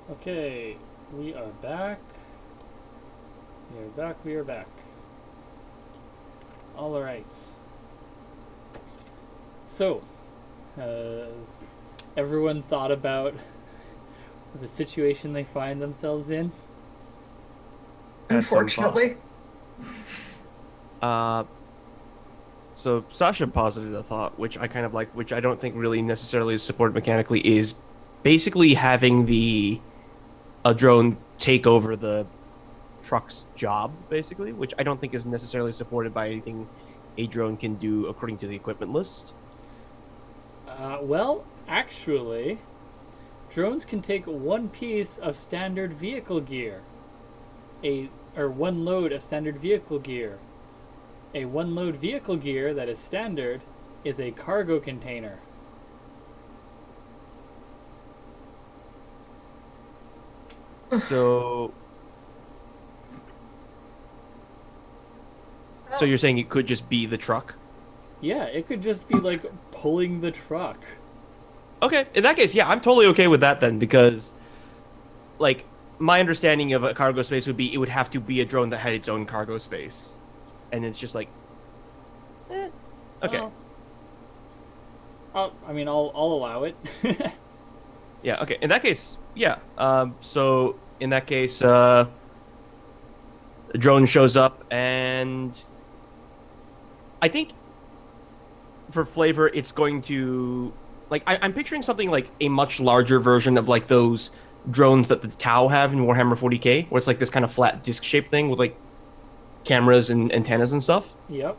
Okay, we are back. We are back. We are back. All right. So, has everyone thought about the situation they find themselves in? Had some Unfortunately. thoughts. Uh, so Sasha posited a thought, which I kind of like, which I don't think really necessarily is supported mechanically, is basically having the a drone take over the truck's job, basically, which I don't think is necessarily supported by anything a drone can do according to the equipment list. Well, actually, drones can take one piece of standard vehicle gear, or one load of standard vehicle gear. A one load vehicle gear that is standard is a cargo container. So, so Oh, you're saying it could just be the truck? Yeah, it could just be like pulling the truck. Okay, in that case, yeah, I'm totally okay with that then, because like my understanding of a cargo space would be it would have to be a drone that had its own cargo space, and it's just like, eh, okay, Well, I'll allow it. yeah, okay. In that case, yeah. So in that case, the drone shows up, and I think for flavor, it's going to like I'm picturing something like a much larger version of like those drones that the Tau have in Warhammer 40K, where it's like this kind of flat disc shaped thing with like cameras and antennas and stuff. Yep.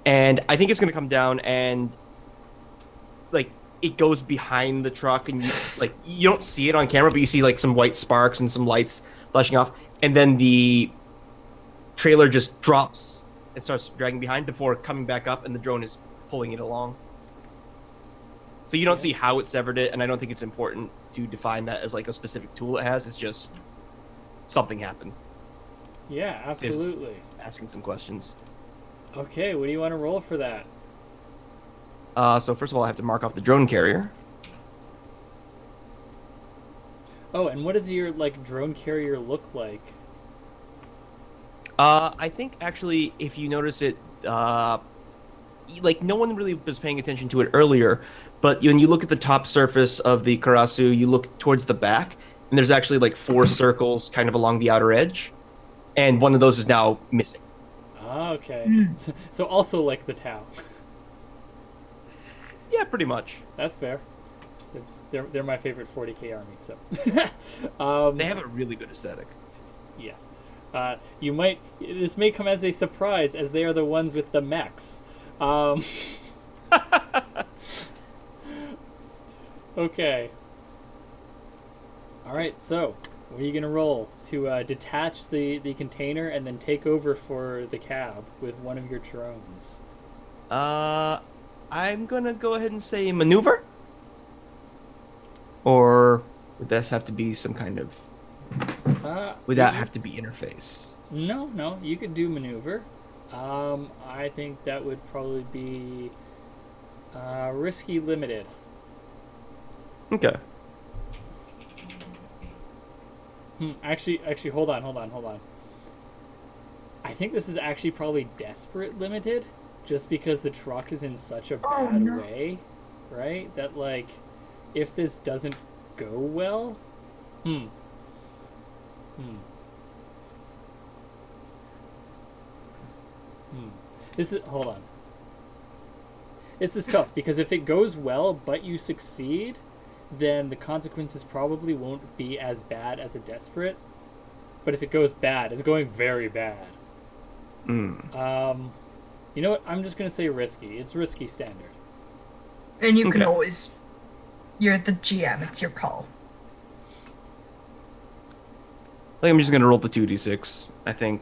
And I think it's going to come down and like it goes behind the truck, and you don't see it on camera, but you see like some white sparks and some lights flashing off, and then the trailer just drops and starts dragging behind before coming back up, and the drone is pulling it along. So you don't Yeah. see how it severed it, and I don't think it's important to define that as like a specific tool it has. It's just something happened. Yeah, Saves us absolutely. asking some questions. Okay, what do you want to roll for that? So first of all, I have to mark off the drone carrier. Oh, and what does your like drone carrier look like? I think actually, if you notice it, like no one really was paying attention to it earlier, but when you look at the top surface of the Karasu, you look towards the back, and there's actually like four circles kind of along the outer edge, and one of those is now missing. Ah, okay. mm. So also like the Tau. Yeah, pretty much. That's fair. They're my favorite 40k army. So, They have a really good aesthetic. yes. You might. This may come as a surprise, as they are the ones with the mechs. Um, okay. All right. So, what are you gonna roll to detach the container and then take over for the cab with one of your drones? Uh, I'm gonna go ahead and say maneuver, or would that have to be some kind of? Would that have to be interface? No, no, you could do maneuver. I think that would probably be risky limited. Okay. Actually, hold on. I think this is actually probably desperate limited, just because the truck is in such a Oh bad no. way, right? That like, if this doesn't go well, hmm, hmm, hmm. This is hold on. This is tough because if it goes well but you succeed, then the consequences probably won't be as bad as a desperate. But if it goes bad, it's going very bad. Mm. Um, you know what? I'm just gonna say risky. It's risky standard. And you can Okay. always, you're the GM, it's your call. I think I'm just gonna roll the 2d6. I think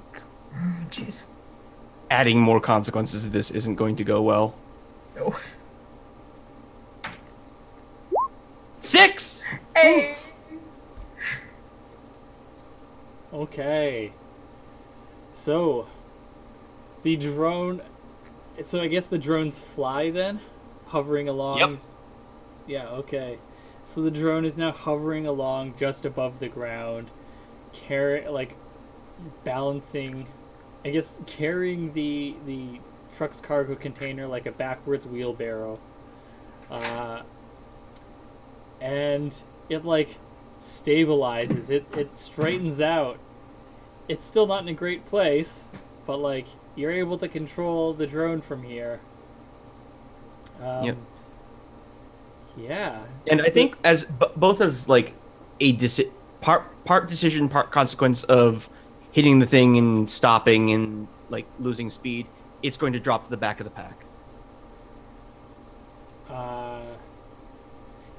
Oh, jeez. adding more consequences to this isn't going to go well. No. 6. Woo. Hey! Okay. So the drone. So I guess the drones fly then, hovering Yep. along. Yeah. Okay. So the drone is now hovering along just above the ground, balancing, I guess carrying the truck's cargo container like a backwards wheelbarrow. And it like stabilizes. It straightens out. It's still not in a great place, but like you're able to control the drone from here. Yep. Yeah. And I think as both as like a part decision, part consequence of hitting the thing and stopping and like losing speed, it's going to drop to the back of the pack.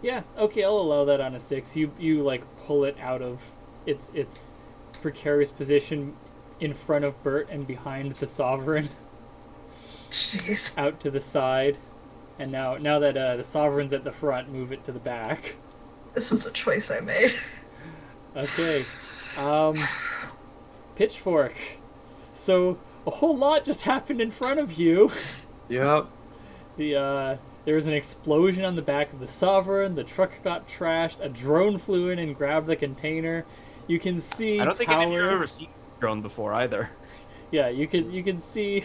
Yeah, okay, I'll allow that on a 6. You like pull it out of its precarious position in front of Bert and behind the Sovereign. Jeez. Out to the side. And now that the Sovereign's at the front, move it to the back. This was a choice I made. Okay. Pitchfork. So a whole lot just happened in front of you. Yep. There was an explosion on the back of the Sovereign. The truck got trashed. A drone flew in and grabbed the container. You can see. I don't think I've Tower. ever seen a drone before either. Yeah, you can see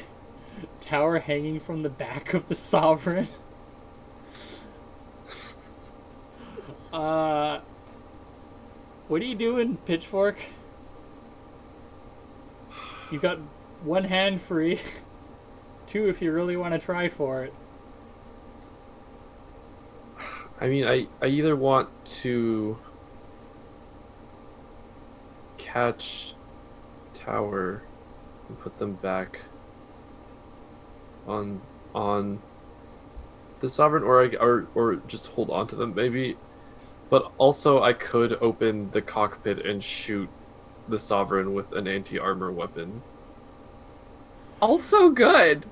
Tower hanging from the back of the Sovereign. What are you doing, Pitchfork? You got one hand free. 2 if you really want to try for it. I mean, I either want to catch Tower and put them back on the Sovereign, or just hold on to them maybe. But also, I could open the cockpit and shoot the Sovereign with an anti-armor weapon. Also good.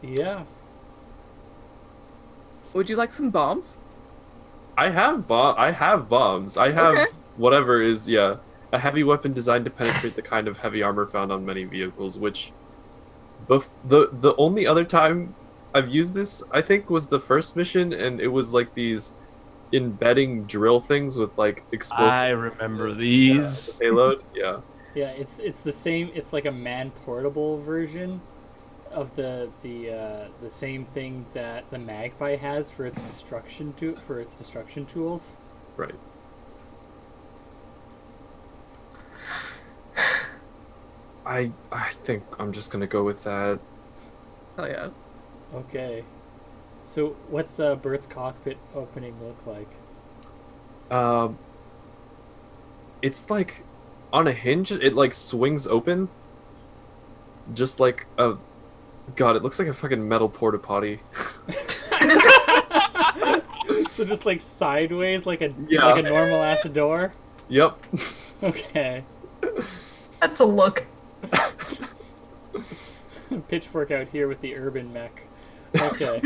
Yeah. Would you like some bombs? I have bombs. I have Okay. whatever is a heavy weapon designed to penetrate the kind of heavy armor found on many vehicles. Which, the only other time I've used this, I think, was the first mission, and it was like these embedding drill things with like explosive. I remember these. Payload. Yeah. Yeah, it's the same. It's like a man-portable version of the same thing that the Magpie has for its destruction tools. Right. I think I'm just gonna go with that. Oh yeah. Okay. So what's Bert's cockpit opening look like? It's like on a hinge. It like swings open. Just like a, God, it looks like a fucking metal porta potty. So just like sideways, like a Yeah. like a normal ass door. Yep. Okay. That's a look. Pitchfork out here with the urban mech. Okay.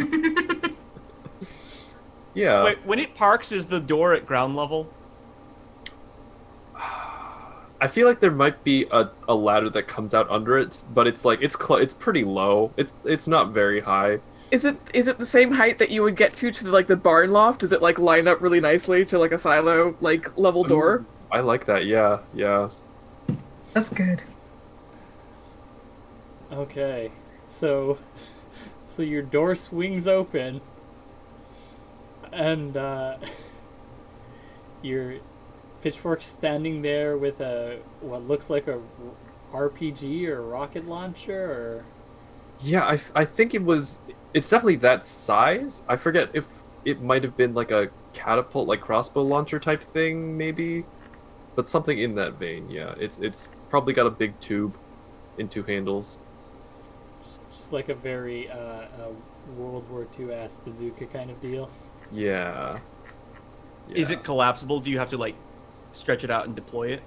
Yeah. Wait, when it parks, is the door at ground level? I feel like there might be a ladder that comes out under it, but it's like it's pretty low. It's not very high. Is it the same height that you would get to the barn loft? Does it like line up really nicely to like a silo like level door? I like that. Yeah. Yeah. That's good. Okay. So your door swings open and your Pitchfork standing there with what looks like a RPG or a rocket launcher or Yeah, I think it's definitely that size. I forget if it might have been like a catapult, like crossbow launcher type thing, maybe, but something in that vein. Yeah, it's probably got a big tube and 2 handles. just like a very World War II ass bazooka kind of deal. Yeah. Is it collapsible? Do you have to like stretch it out and deploy it?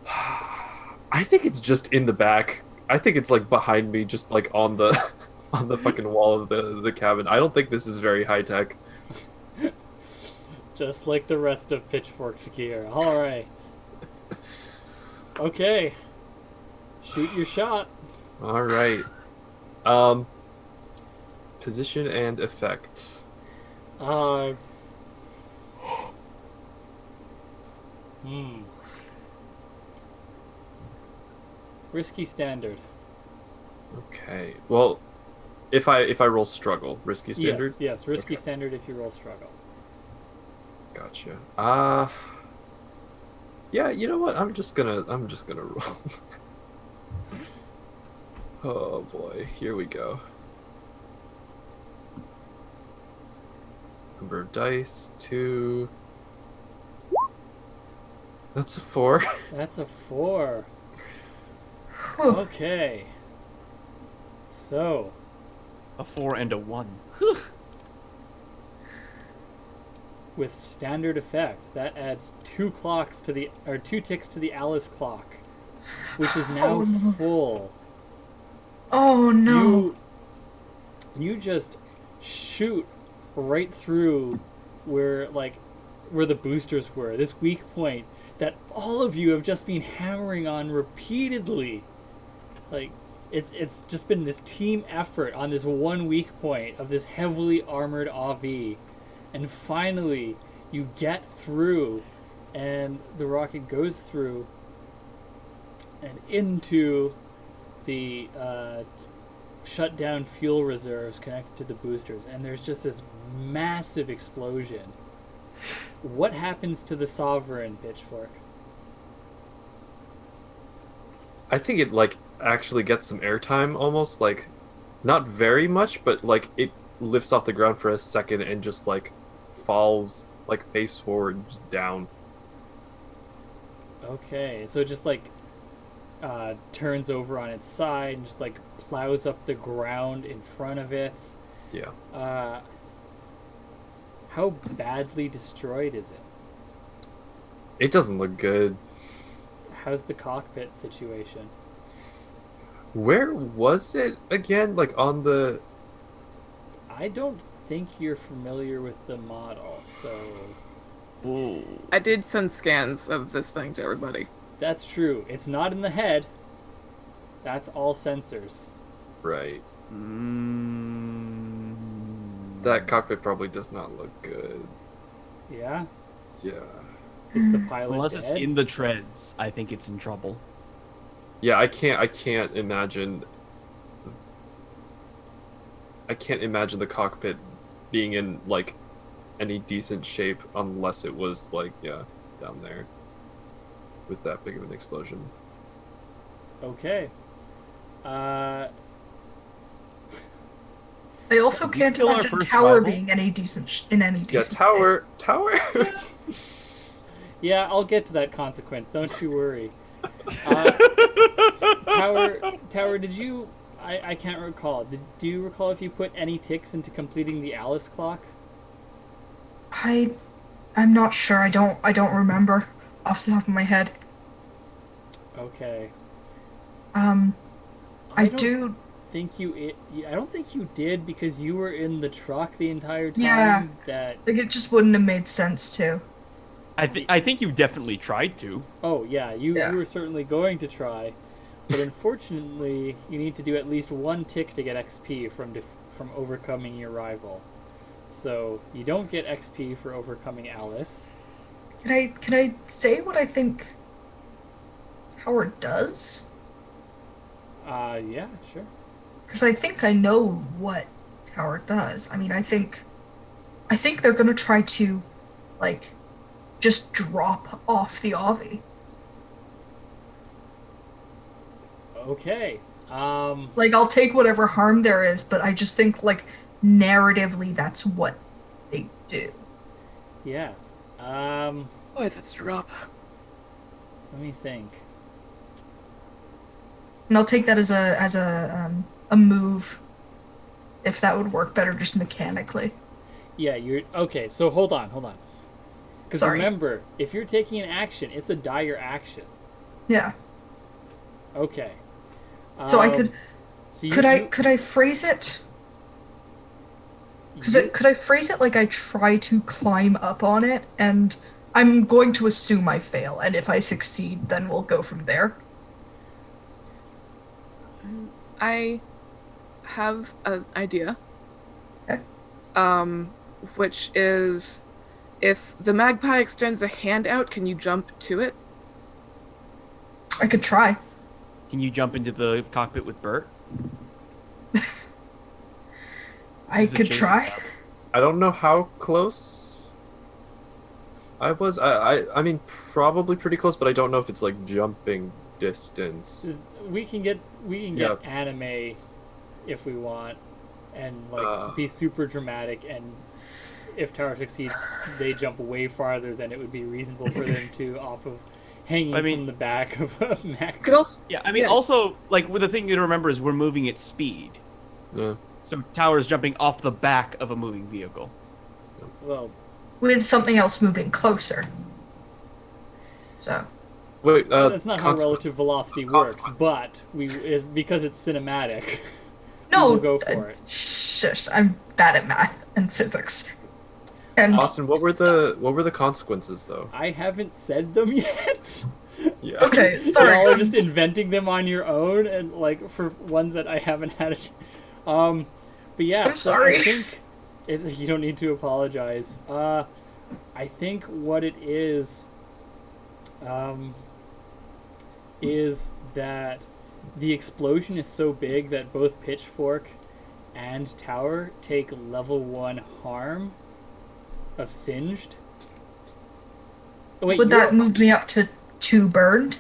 I think it's just in the back. I think it's like behind me, just like on the on the fucking wall of the cabin. I don't think this is very high tech. Just like the rest of Pitchfork's gear. All right. Okay. Shoot your shot. All right. Position and effect. Uh. Hmm. Risky standard. Okay. Well, if I roll struggle, risky standard. Yes. Risky Okay. standard if you roll struggle. Gotcha. Yeah. You know what? I'm just gonna roll. Oh boy. Here we go. Number of dice, 2. That's a 4. That's a 4. Whew. Okay. So, A 4 and a 1. with standard effect, that adds 2 ticks to the Alice clock, which is now Oh, no. full. Oh no. You just shoot right through where the boosters were, this weak point that all of you have just been hammering on repeatedly. Like, it's just been this team effort on this one weak point of this heavily armored AV, and finally you get through, and the rocket goes through and into the shut down fuel reserves connected to the boosters, and there's just this massive explosion. What happens to the Sovereign, Pitchfork? I think it actually gets some airtime, almost not very much, but it lifts off the ground for a second and just falls face forward, just down. Okay, so it just turns over on its side and just plows up the ground in front of it. Yeah. How badly destroyed is it? It doesn't look good. How's the cockpit situation? Where was it again? On the... I don't think you're familiar with the model, so... Ooh. I did send scans of this thing to everybody. That's true. It's not in the head. That's all sensors. Right. Mm. That cockpit probably does not look good. Yeah? Yeah. Is the pilot Unless dead? it's in the treads, I think it's in trouble. Yeah, I can't imagine the cockpit being in any decent shape unless it was down there with that big of an explosion. Okay. I also Did we can't kill our imagine first Tower rival? being any decent in any Yeah, decent. tower. Yeah, I'll get to that consequence. Don't you worry. Tower, did you... I can't recall. Do you recall if you put any ticks into completing the Alice clock? I'm not sure. I don't remember off the top of my head. Okay. I don't do. I don't think you did, because you were in the truck the entire time. Yeah. That... It just wouldn't have made sense to. I think you definitely tried to. Oh, yeah, you Yeah. were certainly going to try. But unfortunately, you need to do at least 1 tick to get XP from overcoming your rival. So, you don't get XP for overcoming Alice. Can I say what I think Howard does? Yeah, sure. Because I think I know what Howard does. I mean, I think they're gonna try to, just drop off the Avi. Okay. I'll take whatever harm there is, but I just think, narratively, that's what they do. Yeah. Boy, that's drop. Let me think. And I'll take that as a move, if that would work better just mechanically. Yeah, you're... Okay, so hold on. Because Sorry. remember, if you're taking an action, it's a dire action. Yeah. Okay. So I could So could I phrase it? Could I phrase it like I try to climb up on it, and I'm going to assume I fail, and if I succeed, then we'll go from there. I have an idea. which is if the magpie extends a hand out, can you jump to it? I could try. Can you jump into the cockpit with Bert? I This is a could chase try. battle. I don't know how close I was. I mean, probably pretty close, but I don't know if it's like jumping distance. We can get Yeah. anime if we want, and like Uh. be super dramatic. And if Tower succeeds, they jump way farther than it would be reasonable for them to off of hanging I mean- from the back of a Mac. Could also Yeah, I mean, Yeah. also, like, the thing to remember is we're moving at speed. Yeah. So Tower's jumping off the back of a moving vehicle. Well, With something else moving closer. So. Wait, that's not how consequence- relative velocity works, consequence. but because it's cinematic. No, We'll go for it. Shush, I'm bad at math and physics. And Austin, what were the consequences though? I haven't said them yet. Yeah. okay, Y'all sorry. are just inventing them on your own, and like for ones that I haven't had. But yeah, I'm so sorry. I think you don't need to apologize. I think what it is that the explosion is so big that both Pitchfork and Tower take level 1 harm of singed. Oh, wait, Would you're- that move me up to 2 burned?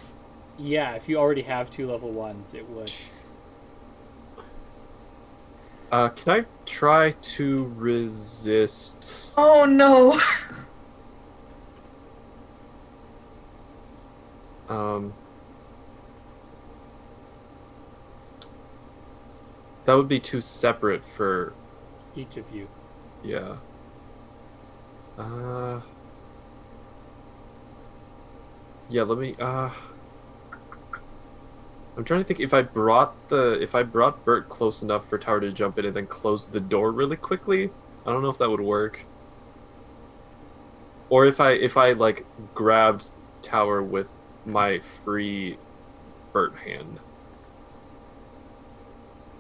Yeah, if you already have 2 level 1s, it would. Can I try to resist? Oh no. That would be too separate for, Each of you. yeah. Yeah, let me, I'm trying to think if I brought Bert close enough for Tower to jump in and then close the door really quickly. I don't know if that would work. Or if I like grabbed Tower with my free Bert hand.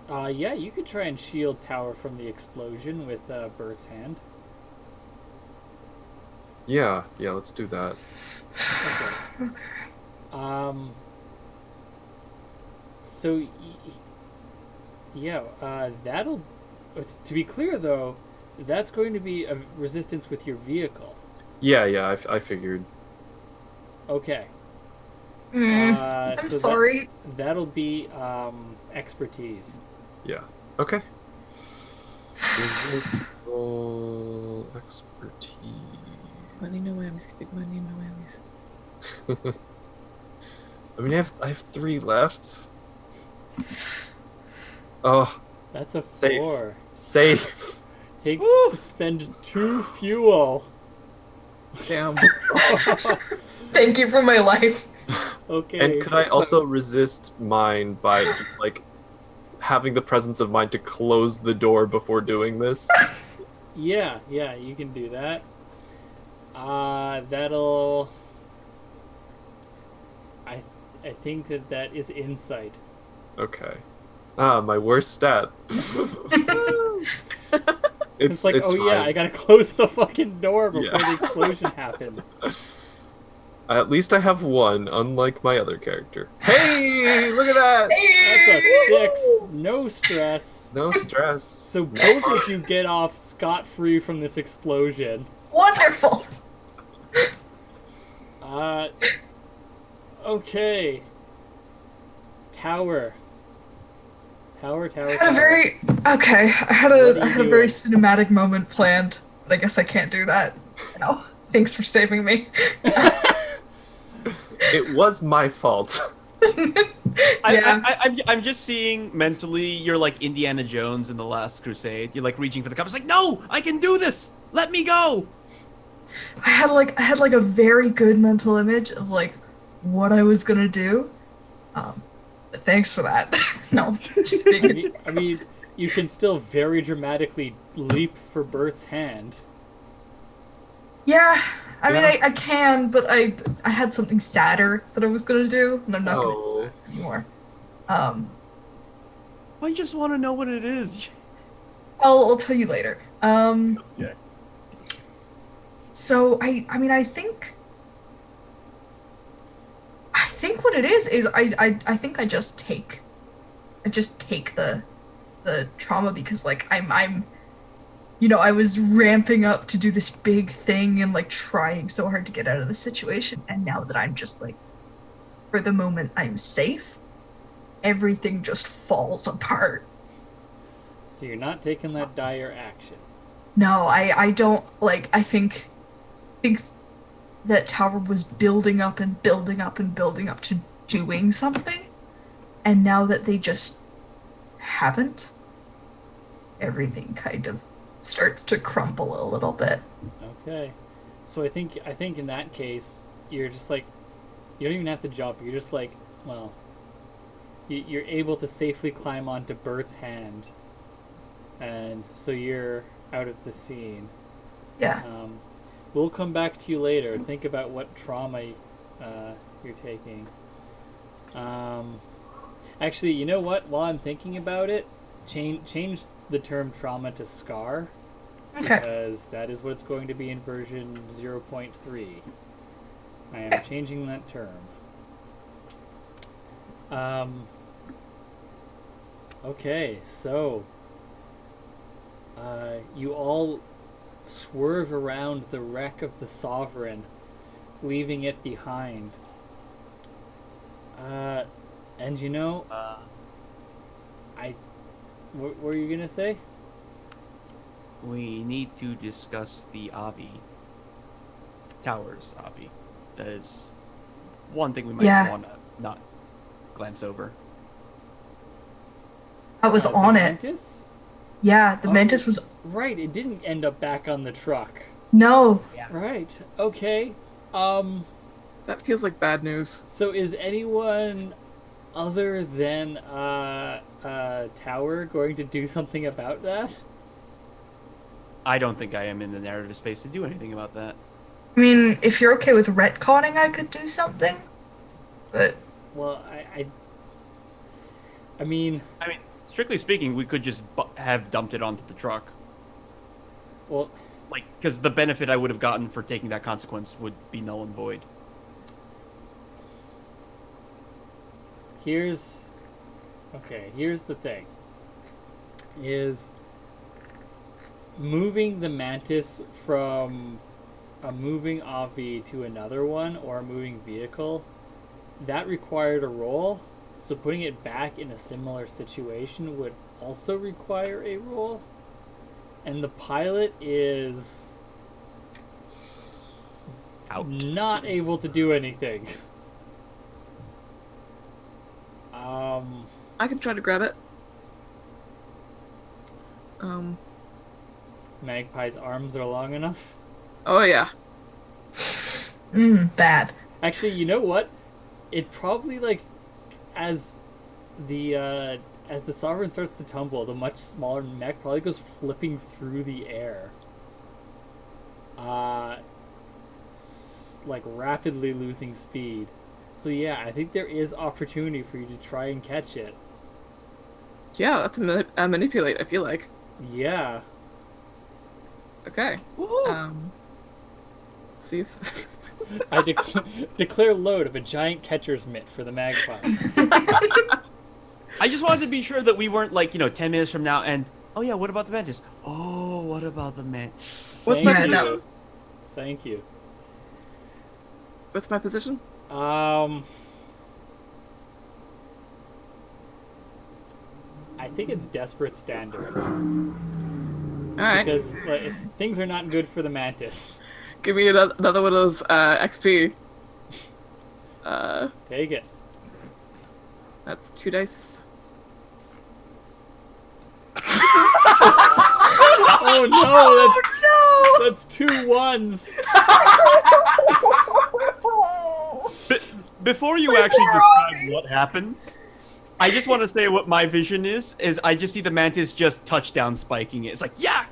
Yeah, you could try and shield Tower from the explosion with Bert's hand. Yeah, let's do that. Okay. So, yeah, that'll... To be clear, though, that's going to be a resistance with your vehicle. Yeah, I figured. Okay. I'm so sorry. That'll be expertise. Yeah. Okay. Physical expertise. money no whammies, big money no whammies. I mean, I have 3 left. Oh, That's a Safe. 4. safe. Spend 2 fuel. Damn. Thank you for my life. Okay. And could I also resist mine by like having the presence of mind to close the door before doing this? Yeah, you can do that. That'll... I think that is insight. Okay. My worst stat. It's like, oh fine. yeah, I gotta close the fucking door before Yeah. the explosion happens. At least I have 1, unlike my other character. Hey, look at that! That's a 6. No stress. No stress. So both of you get off scot-free from this explosion. Wonderful. Okay. Tower. I had a very I had What are a you very doing? cinematic moment planned, but I guess I can't do that. No. Thanks for saving me. It was my fault. Yeah. I'm just seeing mentally you're like Indiana Jones in The Last Crusade. You're like reaching for the cup. It's like, no, I can do this. Let me go. I had like a very good mental image of like what I was gonna do. But thanks for that. No, just being I mean, you can still very dramatically leap for Bert's hand. yeah. I mean, Yeah. I can, but I had something sadder that I was gonna do, and I'm not gonna do Oh, it anymore. I just want to know what it is. I'll tell you later. Yeah. So I mean I think what it is I think I just take the trauma because like I'm you know, I was ramping up to do this big thing and like trying so hard to get out of the situation, and now that I'm just like, for the moment I'm safe, everything just falls apart. So you're not taking that dire action. No, I don't like I think that tower was building up and building up and building up to doing something, and now that they just haven't, everything kind of starts to crumble a little bit. Okay. So I think in that case, you're just like, you don't even have to jump. You're just like, well, you're able to safely climb onto Bert's hand, and so you're out of the scene. Yeah. We'll come back to you later. Think about what trauma you're taking. Actually, you know what? While I'm thinking about it, change the term trauma to scar. Okay. Because that is what it's going to be in version 0.3. I am changing that term. Okay, so you all swerve around the wreck of the Sovereign, leaving it behind. And you know, what were you gonna say? We need to discuss the Avi. Towers Avi. That is one thing we might want to not glance over. I was The on it. Mantis? Yeah, the Oh. mantis was Right, it didn't end up back on the truck. no. Right, okay. That feels like bad news. So is anyone other than Tower going to do something about that? I don't think I am in the narrative space to do anything about that. I mean, if you're okay with retconning, I could do something. But Well, I mean, Strictly speaking, we could just have dumped it onto the truck. well, Like, because the benefit I would have gotten for taking that consequence would be null and void. here's the thing. Is moving the Mantis from a moving Avi to another one or a moving vehicle, that required a roll. So putting it back in a similar situation would also require a roll. And the pilot is Out. not able to do anything. I can try to grab it. Magpie's arms are long enough. Oh yeah. bad. Actually, you know what? It probably like as the Sovereign starts to tumble, the much smaller mech probably goes flipping through the air. Like rapidly losing speed. So yeah, I think there is opportunity for you to try and catch it. Yeah, that's a manipulate, I feel like. Yeah. Okay. See if... I declare load of a giant catcher's mitt for the magpie. I just wanted to be sure that we weren't like, 10 minutes from now and, oh yeah, what about the Mantis? Oh, what about the Mantis? What's Thank my Yeah, you. position? Thank you. What's my position? I think it's desperate standard Alright. because like, things are not good for the Mantis. Give me another one of those XP. Take it. That's 2 dice. Oh no, that's 2 ones. Before you actually describe what happens, I just want to say what my vision is I just see the Mantis just touchdown spiking it. It's like, yeah!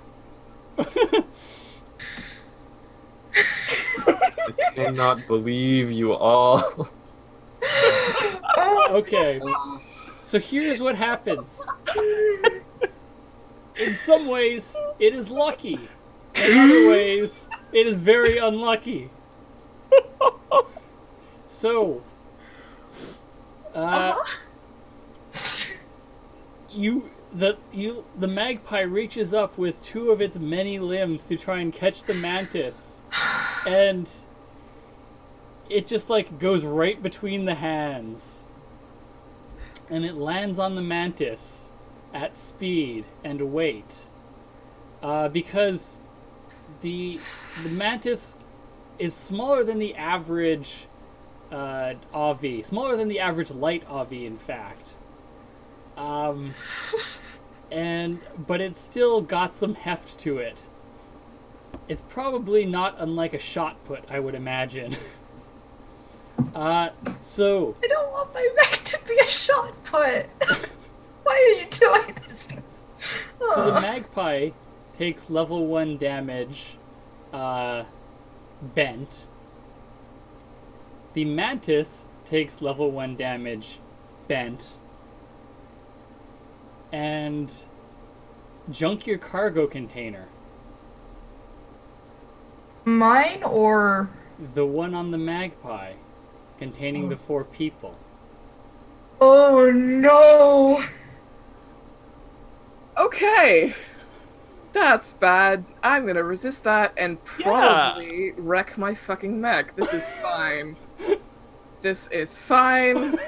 I cannot believe you all. Okay. So here's what happens. In some ways, it is lucky. In other ways, it is very unlucky. So, the magpie reaches up with two of its many limbs to try and catch the mantis, and it just like goes right between the hands, and it lands on the mantis at speed and weight, because the mantis is smaller than the average AV, smaller than the average light AV, in fact. But it's still got some heft to it. It's probably not unlike a shot put, I would imagine. So I don't want my mech to be a shot put. Why are you doing this? So the magpie takes level 1 damage, bent. The mantis takes level 1 damage, bent. And junk your cargo container. Mine or The one on the magpie, containing the 4 people. oh no. Okay. That's bad. I'm gonna resist that and probably wreck my fucking mech. This is fine. This is fine.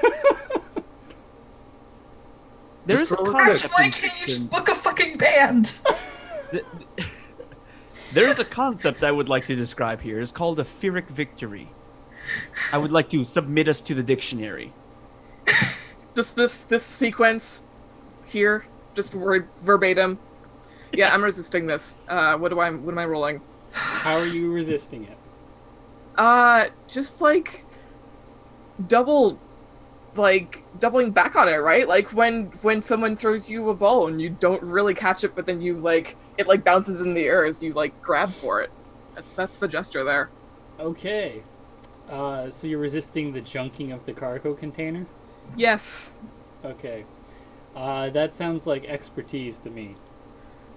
There's Just a roll a Ash, concept. why can't you just book a fucking band? There's a concept I would like to describe here. It's called a Pyrrhic victory. I would like to submit us to the dictionary. This sequence here, just verbatim. Yeah, I'm resisting this. What am I rolling? How are you resisting it? Just like doubling back on it, right? Like when someone throws you a ball and you don't really catch it, but then you it bounces in the air as you grab for it. That's the gesture there. Okay. So you're resisting the junking of the cargo container? Yes. Okay. That sounds like expertise to me.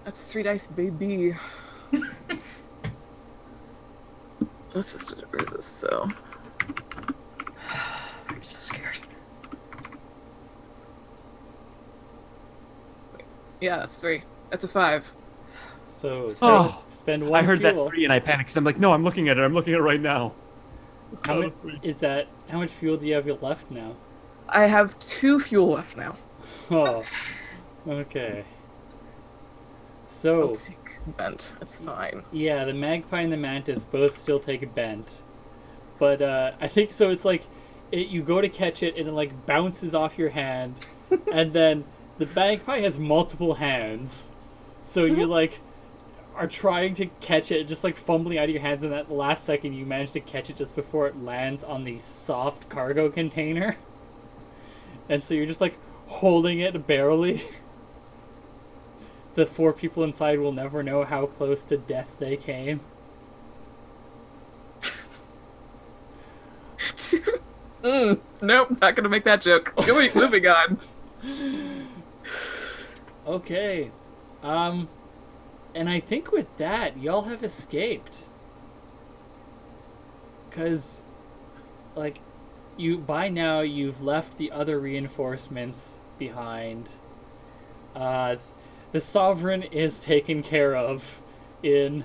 That's 3 dice, baby. Let's just resist, so. I'm so scared. Yeah, that's 3. That's a 5. So Oh, spend 1 I heard fuel. that's 3 and I panicked because I'm like, no, I'm looking at it. I'm looking at it right now. How much fuel do you have left now? I have 2 fuel left now. Oh. Okay. I'll So take bent. It's fine. yeah, the magpie and the mantis both still take a bent, but I think so. It's like you go to catch it and it bounces off your hand, and then the magpie has multiple hands, so you are trying to catch it, just fumbling out of your hands, and that last second you manage to catch it just before it lands on the soft cargo container, and so you're just holding it barely. The 4 people inside will never know how close to death they came. Nope, not gonna make that joke. Moving on. Okay. And I think with that, y'all have escaped. 'Cause, by now, you've left the other reinforcements behind. The Sovereign is taken care of in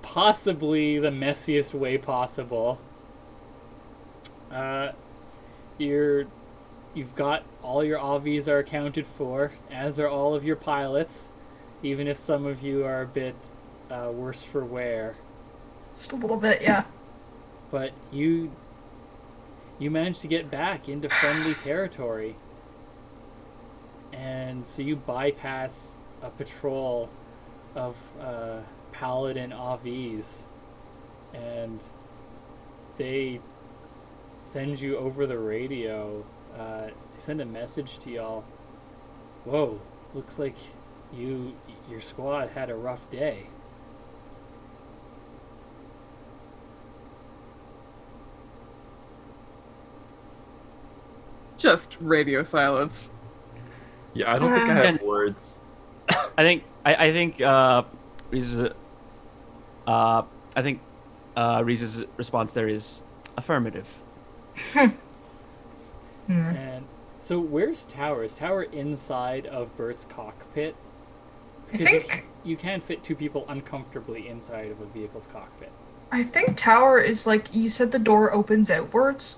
possibly the messiest way possible. You've got all your AVs are accounted for, as are all of your pilots, even if some of you are a bit worse for wear. Just a little bit, yeah. But you managed to get back into friendly territory. And so you bypass a patrol of Paladin AVs, and they send you over the radio. They send a message to y'all. Whoa, looks like your squad had a rough day. Just radio silence. Yeah, I don't think I have words. I think I think Reese's, Reese's response there is affirmative. And so where's Tower? Is Tower inside of Bert's cockpit? I Because think you can fit two people uncomfortably inside of a vehicle's cockpit. Tower is like you said. The door opens outwards.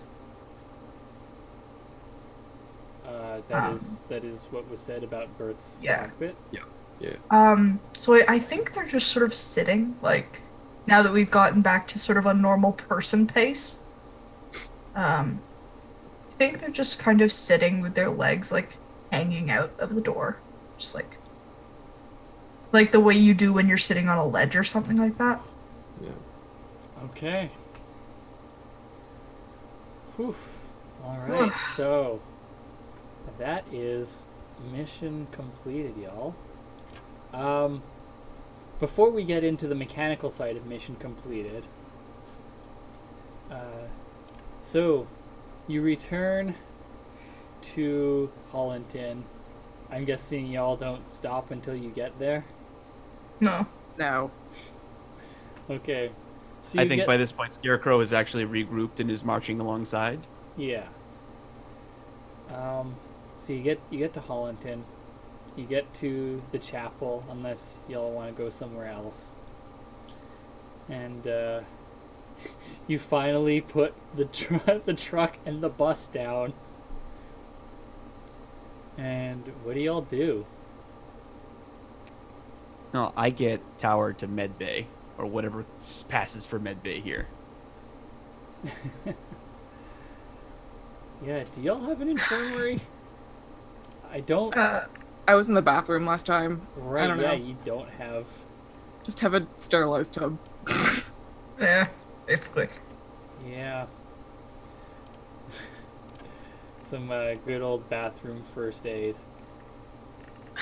That is what was said about Bert's Yeah. cockpit. So I think they're just sort of sitting, like, now that we've gotten back to sort of a normal person pace. I think they're just kind of sitting with their legs, like, hanging out of the door. Just like the way you do when you're sitting on a ledge or something like that. Yeah. Okay. Whew. All right. So that is mission completed, y'all. Before we get into the mechanical side of mission completed, so you return to Hollanton. I'm guessing y'all don't stop until you get there. No. No. Okay. So I you think get- by this point, Scarecrow is actually regrouped and is marching alongside. Yeah. So you get to Hollanton. You get to the chapel, unless y'all want to go somewhere else. And you finally put the the truck and the bus down. And what do y'all do? No, I get Tower to Medbay, or whatever passes for Medbay here. Yeah, do y'all have an infirmary? I don't. I was in the bathroom last time. Right, I don't yeah, know. you don't have. Just have a sterilized tub. Yeah, basically. Yeah. Some good old bathroom first aid. I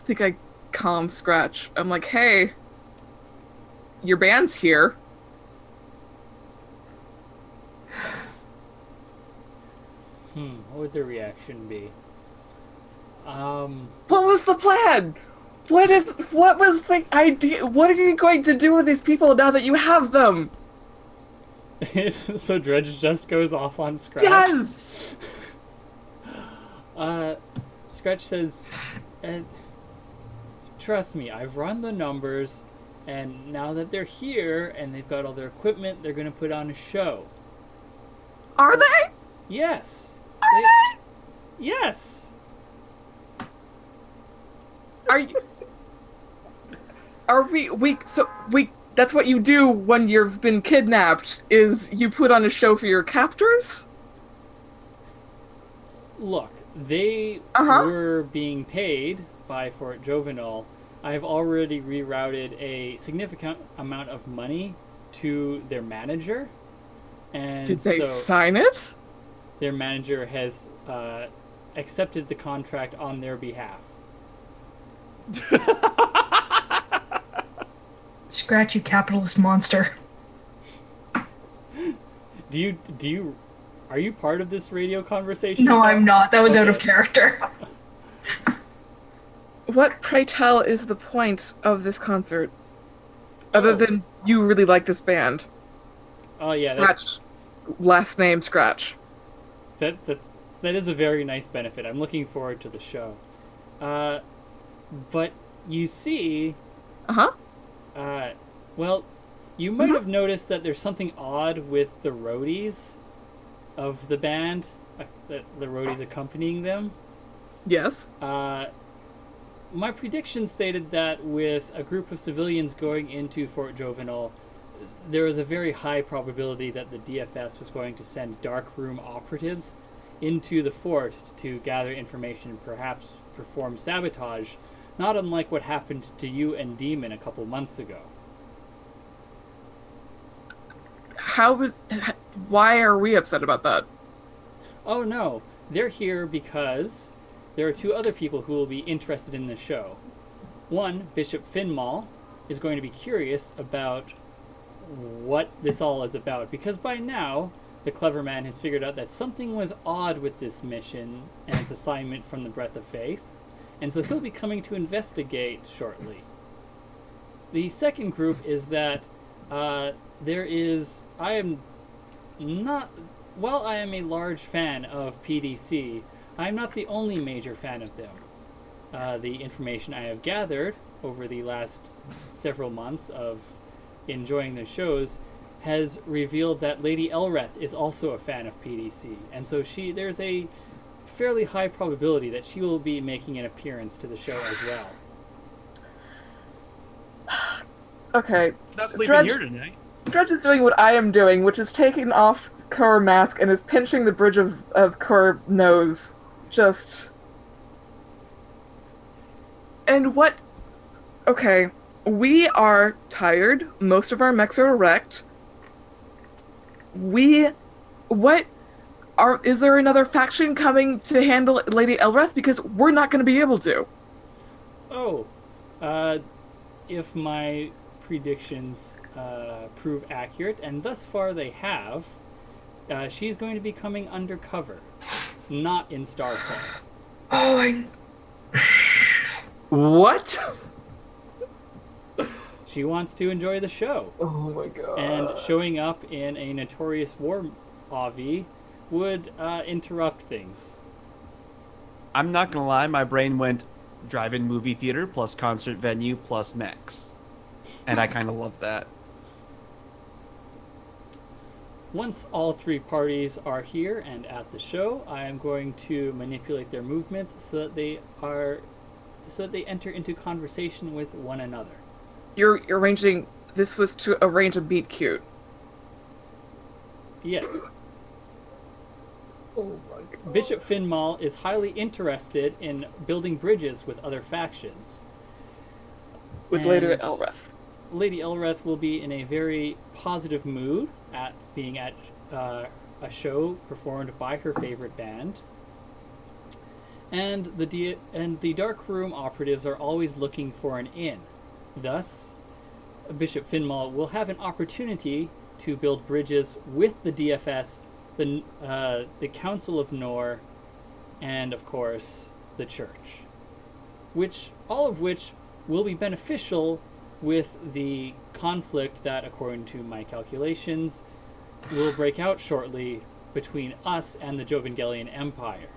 think I calm Scratch. I'm like, hey, your band's here. What would their reaction be? What was the plan? What was the idea? What are you going to do with these people now that you have them? So Dredge just goes off on Scratch. Yes! Scratch says, trust me, I've run the numbers, and now that they're here and they've got all their equipment, they're going to put on a show. Are they? Yes. Are they? Yes. Are you? Are we that's what you do when you've been kidnapped, is you put on a show for your captors? Look, they Uh-huh. were being paid by Fort Jovenel. I've already rerouted a significant amount of money to their manager. And Did they so sign it? their manager has accepted the contract on their behalf. Scratch, you capitalist monster. Are you part of this radio conversation? No, Tom? I'm not. That was out of Okay. character. What, pray tell, is the point of this concert? Other than you really like this band. Oh yeah, Scratch. Last name Scratch. that is a very nice benefit. I'm looking forward to the show. But you see, Uh-huh. well, you might have noticed that there's something odd with the roadies of the band, the roadies accompanying them. Yes. My prediction stated that with a group of civilians going into Fort Jovenel, there was a very high probability that the DFS was going to send darkroom operatives into the fort to gather information and perhaps perform sabotage, not unlike what happened to you and Demon a couple months ago. Why are we upset about that? Oh no, they're here because there are two other people who will be interested in the show. One, Bishop Finmal, is going to be curious about what this all is about, because by now the clever man has figured out that something was odd with this mission and its assignment from the Breath of Faith, and so he'll be coming to investigate shortly. The second group is that I am not, while I am a large fan of PDC, I am not the only major fan of them. The information I have gathered over the last several months of enjoying the shows has revealed that Lady Elreth is also a fan of PDC, and so there's a fairly high probability that she will be making an appearance to the show as well. Okay. Not sleeping Dredge- here tonight. Dredge is doing what I am doing, which is taking off Kerr mask and is pinching the bridge of Kerr nose. Just... And what... Okay. We are tired. Most of our mechs are wrecked. Is there another faction coming to handle Lady Elreth? Because we're not going to be able to. Oh, if my predictions prove accurate, and thus far they have, she's going to be coming undercover, not in Starfall. Oh, What? She wants to enjoy the show, Oh my god. and showing up in a notorious war obby would interrupt things. I'm not gonna lie, my brain went drive-in movie theater plus concert venue plus mechs. And I kind of love that. Once all three parties are here and at the show, I am going to manipulate their movements so that they enter into conversation with one another. You're arranging... This was to arrange a meet cute. Yes. Oh my god. Bishop Finmal is highly interested in building bridges with other factions. With Lady And Elreth. Lady Elreth will be in a very positive mood at being at a show performed by her favorite band. And the Dark Room operatives are always looking for an in. Thus, Bishop Finmal will have an opportunity to build bridges with the DFS, the Council of Nor, and of course the Church, all of which will be beneficial with the conflict that, according to my calculations, will break out shortly between us and the Jovangelian Empire.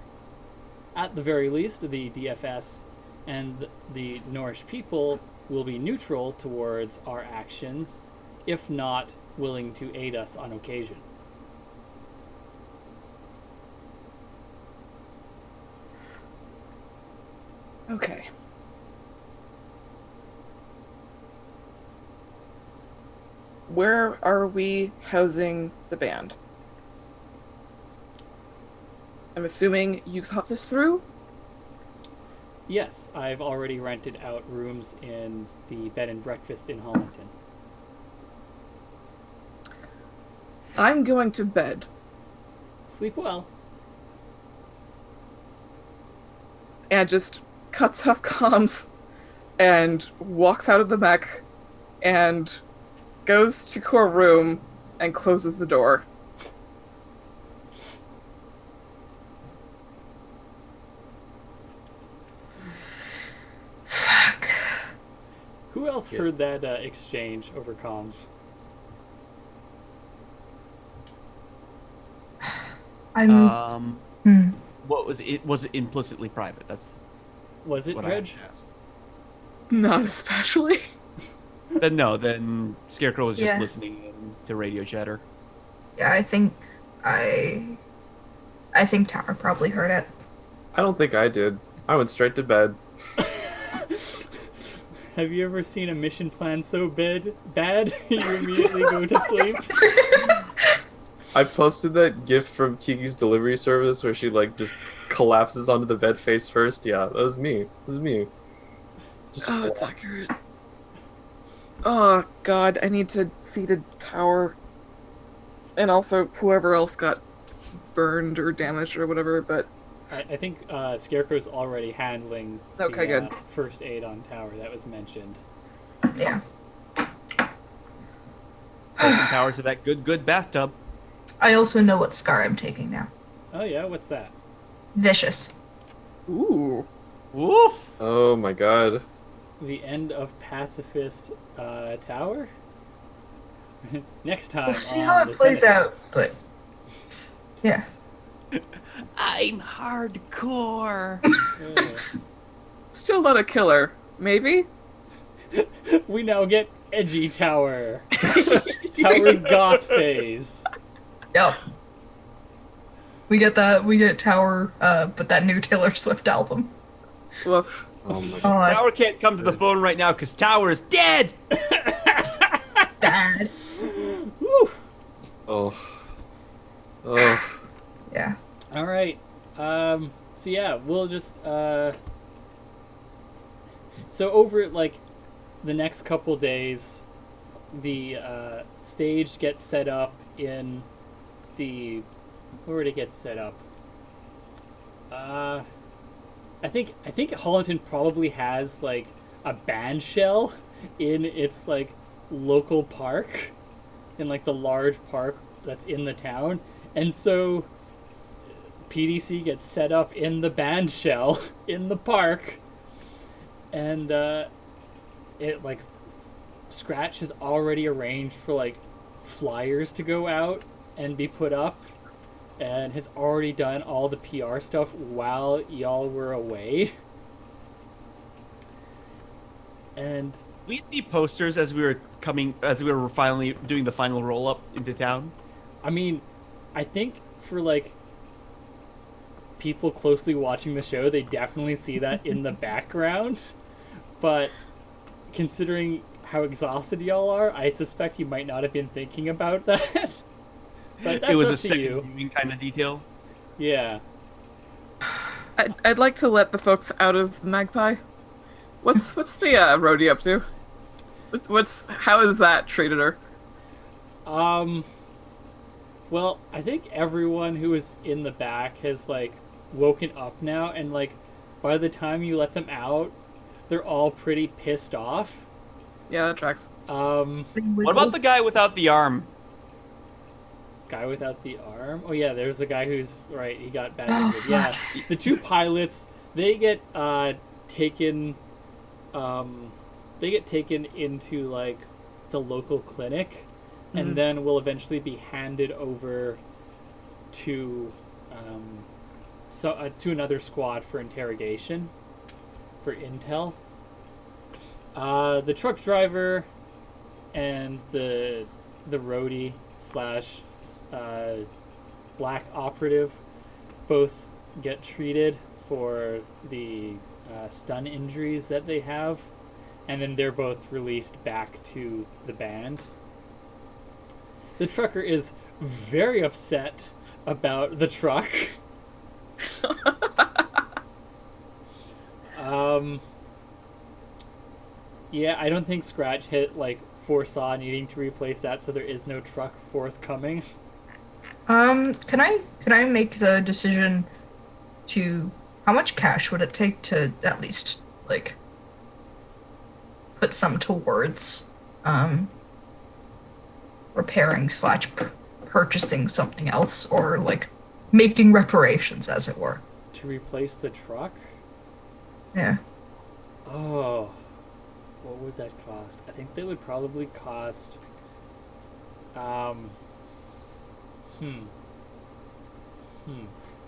At the very least, the DFS and the Norrish people will be neutral towards our actions, if not willing to aid us on occasion. Okay. Where are we housing the band? I'm assuming you thought this through? Yes, I've already rented out rooms in the bed and breakfast in Hollington. I'm going to bed. Sleep well. And just cuts off comms and walks out of the mech and goes to core room and closes the door. fuck. Who else Yeah. heard that exchange over comms? I'm. What was it? Was it implicitly private? That's Was it what Dredge? I asked. Not especially. Then Scarecrow was just Yeah. listening to radio chatter. Yeah, I think Tower probably heard it. I don't think I did. I went straight to bed. Have you ever seen a mission plan so bad you immediately go to sleep? I posted that GIF from Kiki's delivery service where she like just collapses onto the bed face first. Yeah, that was me. That was me. Just Oh, it's accurate. Oh god, I need to see the tower. And also whoever else got burned or damaged or whatever, but I think Scarecrow's already handling Okay, the good. first aid on Tower that was mentioned. Yeah. Taking power to that good bathtub. I also know what scar I'm taking now. Oh yeah, what's that? Vicious. ooh. Woof. Oh my god. The end of Pacifist Tower? Next time We'll see on how the it plays Cenotaph. out, but yeah. I'm hardcore. Still not a killer. Maybe? We now get Edgy Tower. Tower's goth phase. Yep. We get that. We get Tower, but that new Taylor Swift album. Woof. Oh my god. God, Tower can't come to the phone right now because Tower is dead. bad. Woo! Oh. Oh. Yeah. All right. So yeah, we'll just so over like the next couple days, the stage gets set up in the where would it get set up? I think Hollenton probably has like a band shell in its like local park, in like the large park that's in the town, and so PDC gets set up in the band shell in the park, and it like Scratch has already arranged for like flyers to go out and be put up, and has already done all the PR stuff while y'all were away. And We see posters as we were finally doing the final roll up into town. I mean, I think for like people closely watching the show, they definitely see that in the background. But considering how exhausted y'all are, I suspect you might not have been thinking about that. But that's It was up a to second you. viewing kind of detail. Yeah. I'd like to let the folks out of the Magpie. What's the roadie up to? How is that treated her? Well, I think everyone who was in the back has like woken up now, and like by the time you let them out, they're all pretty pissed off. Yeah, that tracks. What about the guy without the arm? Guy without the arm? Oh yeah, there's a guy who's right. He got bad Oh, injured. Yeah, fuck. the two pilots they get taken. They get taken into like the local clinic, and then will eventually be handed over to to another squad for interrogation, for intel. The truck driver and the roadie slash black operative both get treated for the stun injuries that they have, and then they're both released back to the band. The trucker is very upset about the truck. Yeah, I don't think Scratch foresaw needing to replace that, so there is no truck forthcoming. Can I make the decision to how much cash would it take to at least like put some towards repairing slash purchasing something else, or like making reparations, as it were? To replace the truck? Yeah. Oh, what would that cost? I think that would probably cost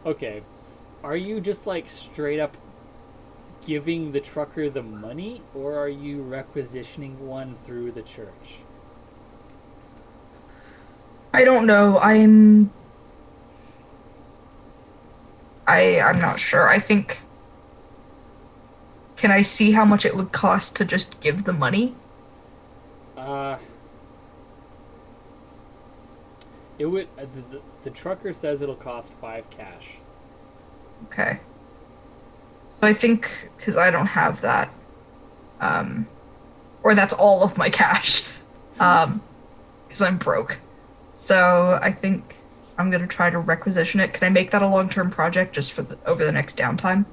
Okay. Are you just like straight up giving the trucker the money, or are you requisitioning one through the church? I don't know. I'm not sure. I think. Can I see how much it would cost to just give the money? It would. The trucker says it'll cost 5 cash. Okay. So I think, because I don't have that, or that's all of my cash, because I'm broke. So I think I'm gonna try to requisition it. Can I make that a long-term project just for over the next downtime?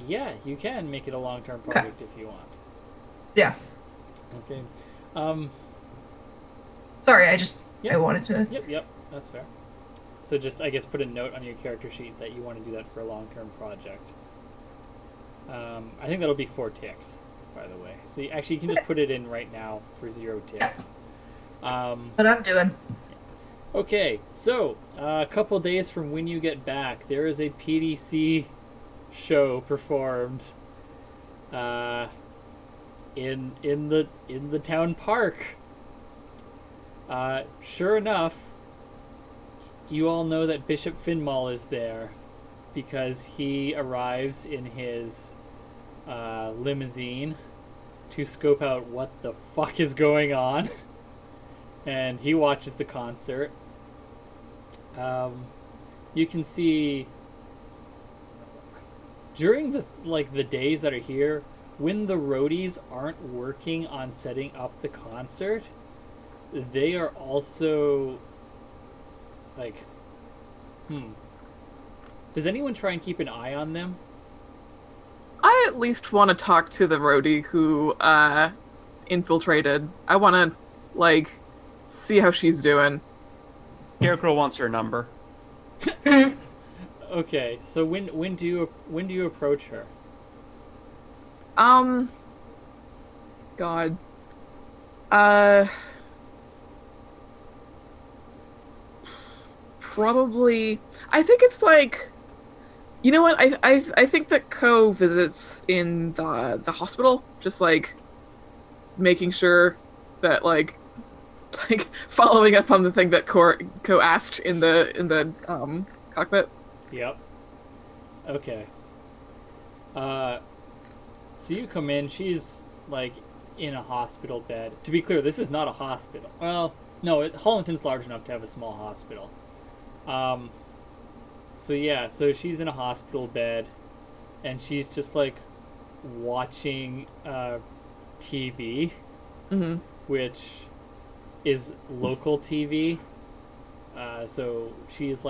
Yeah, you can make it a long-term project if you want. Yeah. Okay. Sorry, I Yep. wanted to. Yep, that's fair. So just, I guess, put a note on your character sheet that you want to do that for a long-term project. I think that'll be 4 ticks, by the way. So you can just put it in right now for 0 ticks. What I'm doing. Okay, so a couple days from when you get back, there is a PDC show performed in the town park. Sure enough, you all know that Bishop Finmal is there because he arrives in his limousine to scope out what the fuck is going on. And he watches the concert. You can see during the days that are here, when the roadies aren't working on setting up the concert, they are also like, does anyone try and keep an eye on them? I at least want to talk to the roadie who infiltrated. I want to see how she's doing. Scarecrow wants her number. Okay, so when do you approach her? God. Probably. I think it's you know what? I think that Co visits in the hospital, just making sure that following up on the thing that Co asked in the cockpit. Yep. Okay. So you come in, she's in a hospital bed. To be clear, this is not a hospital. Well, no, Hollington's large enough to have a small hospital. So she's in a hospital bed, and she's just watching TV, which is local TV. So she's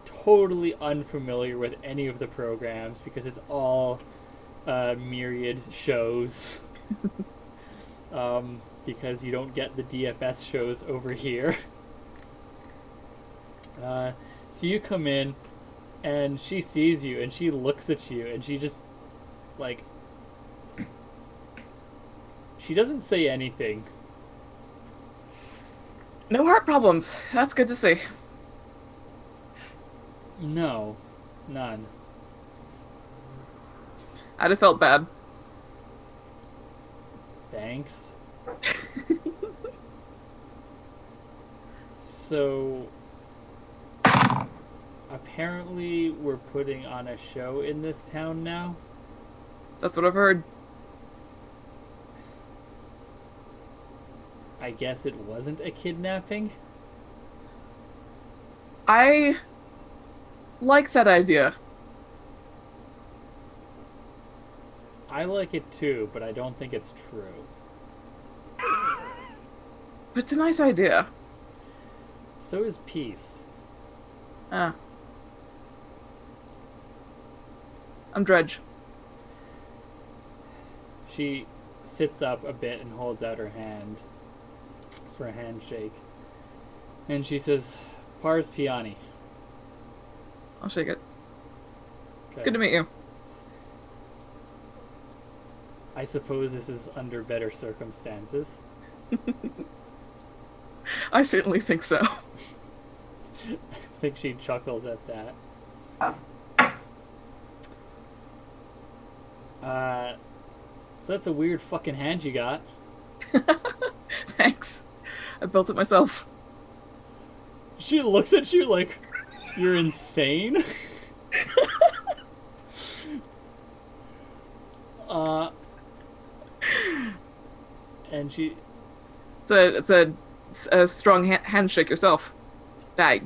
totally unfamiliar with any of the programs because it's all myriad shows. Because you don't get the DFS shows over here. So you come in, and she sees you, and she looks at you, and she just, she doesn't say anything. No heart problems. That's good to see. No, none. I'd have felt bad. Thanks. So, apparently we're putting on a show in this town now. That's what I've heard. I guess it wasn't a kidnapping? I like that idea. I like it too, but I don't think it's true. But it's a nice idea. So is peace. I'm Dredge. She sits up a bit and holds out her hand for a handshake. And she says, Pars Piani. I'll shake it. Okay. It's good to meet you. I suppose this is under better circumstances. I certainly think so. I think she chuckles at that. So that's a weird fucking hand you got. Thanks. I built it myself. She looks at you like you're insane. And she... It's a strong handshake yourself. I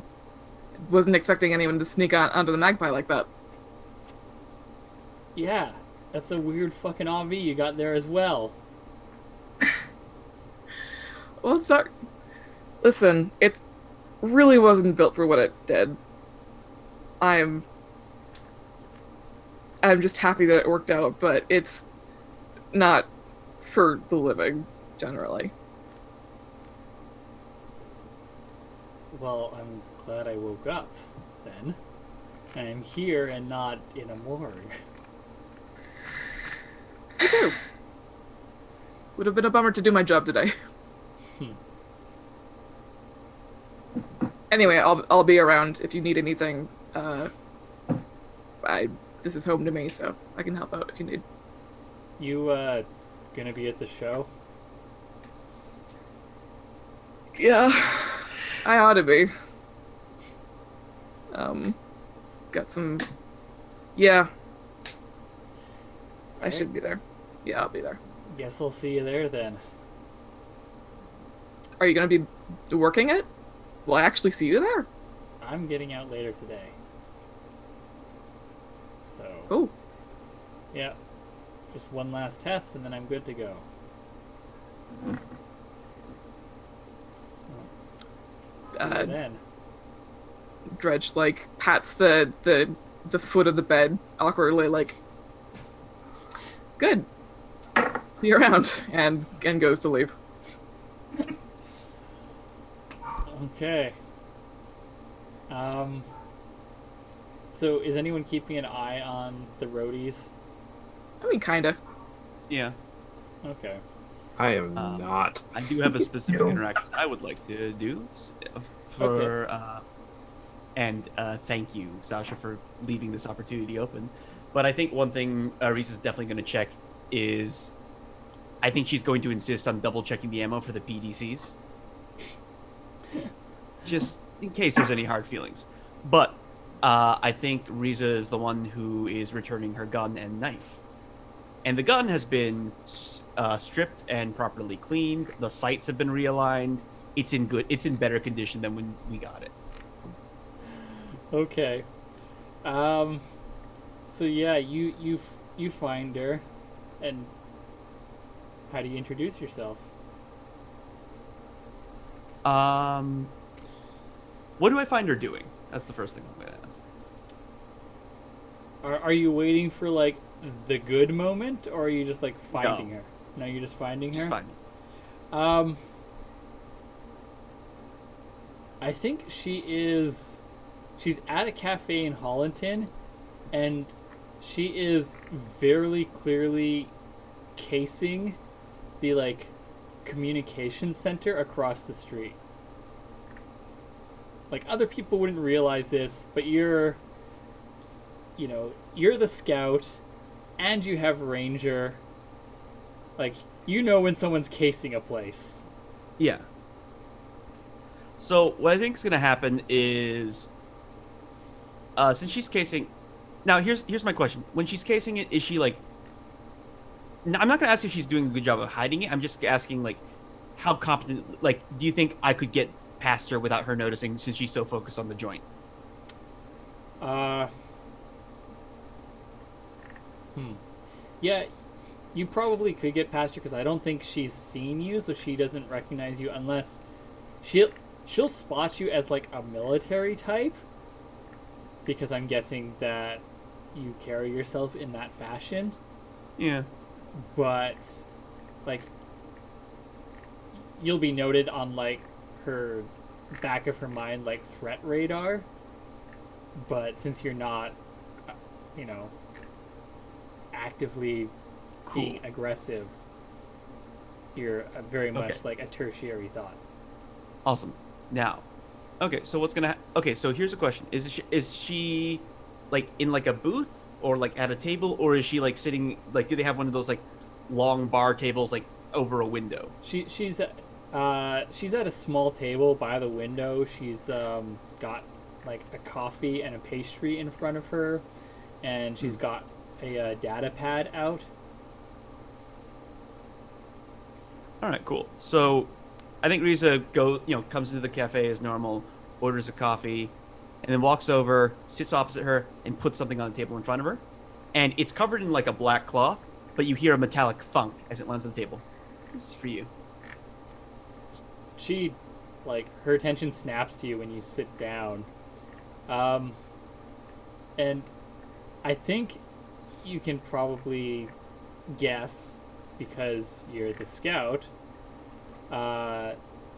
wasn't expecting anyone to sneak onto the magpie like that. Yeah, that's a weird fucking RV you got there as well. Well, it's not... Listen, it really wasn't built for what it did. I'm just happy that it worked out, but it's not for the living, generally. Well, I'm glad I woke up then. And I'm here and not in a morgue. Me too. Would have been a bummer to do my job today. Anyway, I'll be around if you need anything. This is home to me, so I can help out if you need. You gonna be at the show? Yeah, I ought to be. Got some. Yeah, I should be there. Yeah, I'll be there. Guess I'll see you there then. Are you gonna be working it? Will I actually see you there? I'm getting out later today. So. Oh, Yeah. Just one last test and then I'm good to go. See you then. Dredge like pats the foot of the bed awkwardly, like, good. See you around, and goes to leave. Okay. So is anyone keeping an eye on the roadies? I mean, kinda. Yeah. Okay. I am not. I do have a specific No. interaction I would like to do for and thank you, Sasha, for leaving this opportunity open. But I think one thing Reese is definitely going to check is I think she's going to insist on double checking the ammo for the PDCs. Just in case there's any hard feelings. But I think Riza is the one who is returning her gun and knife. And the gun has been stripped and properly cleaned. The sights have been realigned. It's in better condition than when we got it. Okay. So yeah, you find her, and how do you introduce yourself? What do I find her doing? That's the first thing I'm gonna ask. Are you waiting for like the good moment, or are you just like finding No. her? No, you're just finding Just her. fine. I think she's at a cafe in Hollanton, and she is very clearly casing the like communication center across the street. Like, other people wouldn't realize this, but you're the scout and you have ranger. Like, you know when someone's casing a place. Yeah. So what I think is going to happen is, since she's casing, now here's my question: when she's casing it, is she like? I'm not going to ask if she's doing a good job of hiding it. I'm just asking like, how competent? Like, do you think I could get past her without her noticing, since she's so focused on the joint? Yeah, you probably could get past her because I don't think she's seen you, so she doesn't recognize you unless she'll spot you as like a military type, because I'm guessing that you carry yourself in that fashion. Yeah. But like, you'll be noted on like her back of her mind like threat radar, but since you're not actively being aggressive, you're very much like a tertiary thought. Awesome. Now, okay, so what's gonna? Okay, so here's a question: Is she like in like a booth or like at a table, or is she like sitting like? Do they have one of those like long bar tables like over a window? She's at a small table by the window. She's got like a coffee and a pastry in front of her, and she's got a data pad out. All right, cool. So, I think Riza comes into the cafe as normal, orders a coffee, and then walks over, sits opposite her, and puts something on the table in front of her. And it's covered in like a black cloth, but you hear a metallic thunk as it lands on the table. This is for you. She, like, her attention snaps to you when you sit down. And I think you can probably guess, because you're the scout,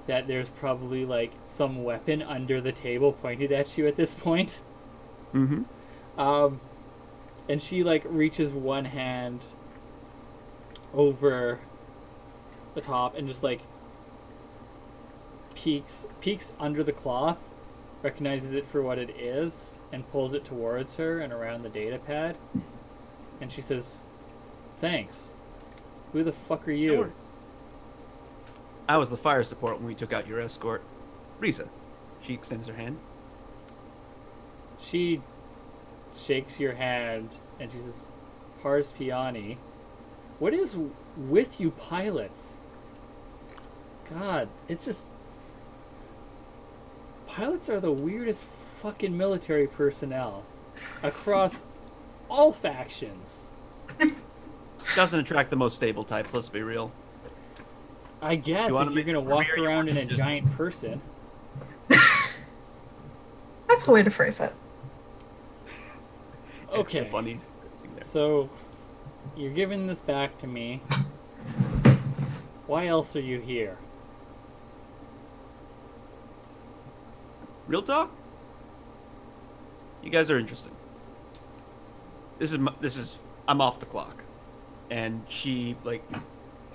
that there's probably like some weapon under the table pointed at you at this point. Mm-hmm. And she like reaches one hand over the top and just like peeks under the cloth, recognizes it for what it is, and pulls it towards her and around the data pad. And she says, "Thanks. Who the fuck are No you?" worries. I was the fire support when we took out your escort. Risa. She extends her hand. She shakes your hand and she says, "Pars Piani. What is with you pilots? God, it's just... Pilots are the weirdest fucking military personnel across all factions." Doesn't attract the most stable types, let's be real. I guess wanna if you're make gonna a walk career, you around in want a to giant person. That's a way to phrase it. Okay. Funny. So, you're giving this back to me. Why else are you here? Real talk? You guys are interesting. This is I'm off the clock. And she like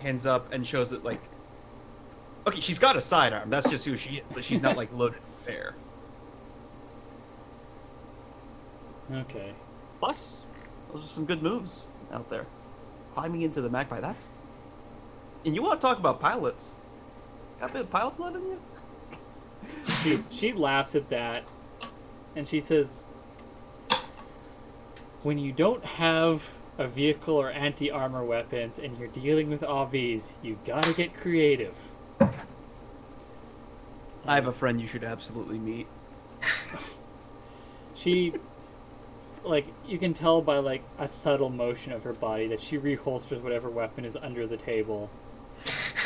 hands up and shows it like okay, she's got a sidearm. That's just who she is, but she's not like loaded fair. Okay. Plus, those are some good moves out there. Climbing into the Magpie, that's... And you want to talk about pilots? Got a bit of pilot blood in you? She laughs at that, and she says, "When you don't have a vehicle or anti-armor weapons and you're dealing with AVs, you gotta get creative." I have a friend you should absolutely meet. She, like, you can tell by, like, a subtle motion of her body that she reholsters whatever weapon is under the table.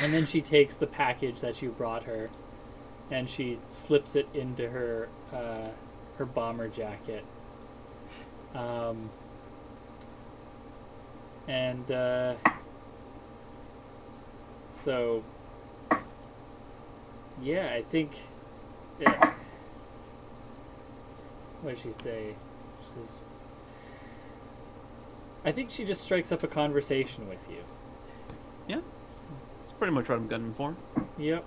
And then she takes the package that you brought her, and she slips it into her, her bomber jacket. So, yeah, I think... what did she say? She says... I think she just strikes up a conversation with you. Yeah, that's pretty much what I'm gunning for. Yep.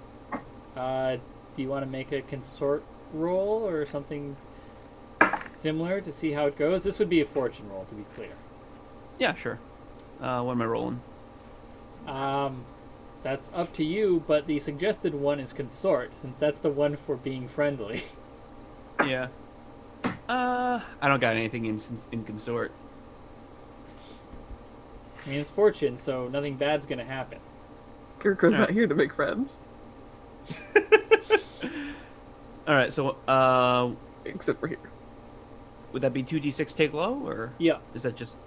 Do you want to make a consort roll or something similar to see how it goes? This would be a fortune roll, to be clear. Yeah, sure. What am I rolling? That's up to you, but the suggested one is consort, since that's the one for being friendly. Yeah. I don't got anything in consort. I mean, it's fortune, so nothing bad's gonna happen. Kirko's Yeah. not here to make friends. All right, so Except for here. would that be 2d6 take low, or Yeah. is that just...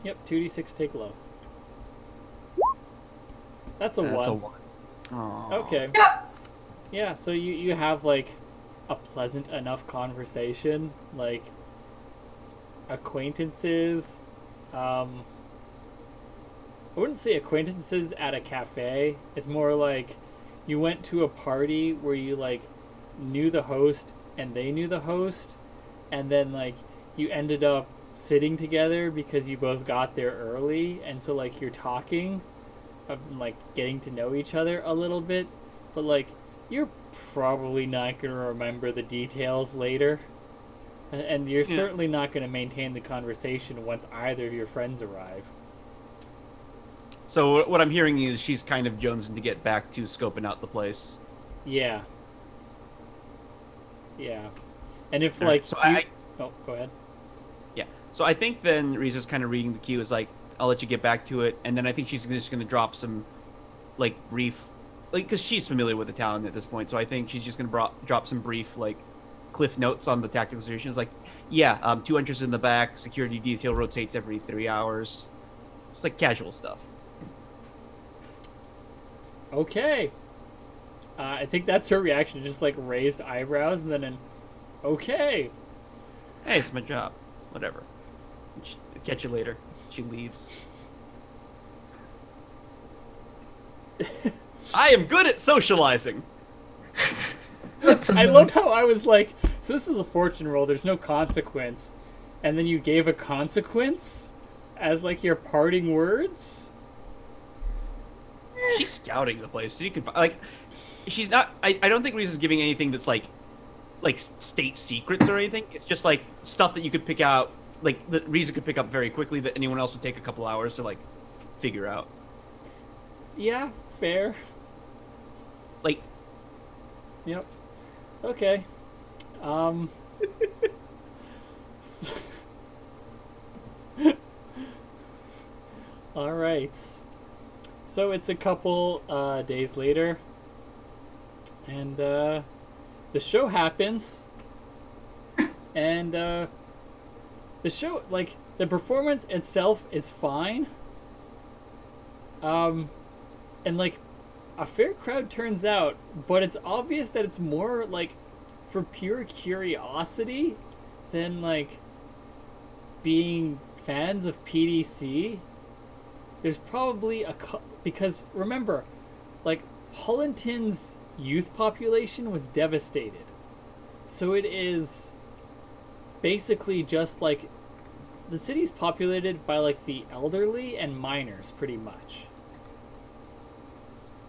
Yep, 2d6 take low. That's a That's 1. a 1. Aw. Okay. Yep. Yeah, so you have, like, a pleasant enough conversation, like, acquaintances, I wouldn't say acquaintances at a cafe. It's more like you went to a party where you, like, knew the host and they knew the host, and then, like, you ended up sitting together because you both got there early, and so, like, you're talking, like, getting to know each other a little bit, but, like, you're probably not going to remember the details later, and you're certainly not going to maintain the conversation once either of your friends arrive. So what I'm hearing is she's kind of jonesing to get back to scoping out the place. Yeah. Yeah. And if, All right, like, so Oh, go ahead. Yeah. So I think then Riza's kind of reading the cue is like, I'll let you get back to it, and then I think she's just going to drop some, like, brief, like, because she's familiar with the town at this point, so I think she's just going to drop some brief, like, cliff notes on the tactical situation. It's like, yeah, 2 entries in the back, security detail rotates every 3 hours. It's like casual stuff. Okay. I think that's her reaction, just, like, raised eyebrows and then an okay. Hey, it's my job. Whatever. Catch you later. She leaves. I am good at socializing. That's I annoying. love how I was like, so this is a fortune roll. There's no consequence, and then you gave a consequence as like your parting words. She's scouting the place. So you can like, she's not. I don't think Riza's giving anything that's like state secrets or anything. It's just like stuff that you could pick out, like that Riza could pick up very quickly that anyone else would take a couple hours to like figure out. Yeah, fair. Like, Yep. Okay. All right. So it's a couple days later, and the show happens, and the show, like, the performance itself is fine. And like, a fair crowd turns out, but it's obvious that it's more like for pure curiosity than like being fans of PDC. There's probably because remember, like, Hollenton's youth population was devastated. So it is basically just like the city's populated by like the elderly and minors pretty much.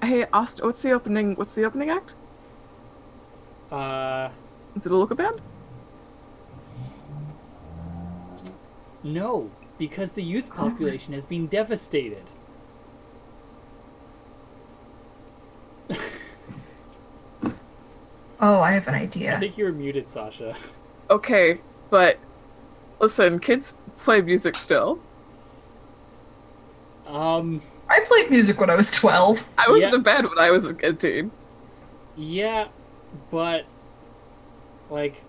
Hey, Aust, what's the opening act? Is it a local band? No, because the youth population has been devastated. Oh, I have an I idea. think you were muted, Sasha. Okay, but listen, kids play music still. I played music when I was 12. I was Yeah. in a band when I was a teen. Yeah, but like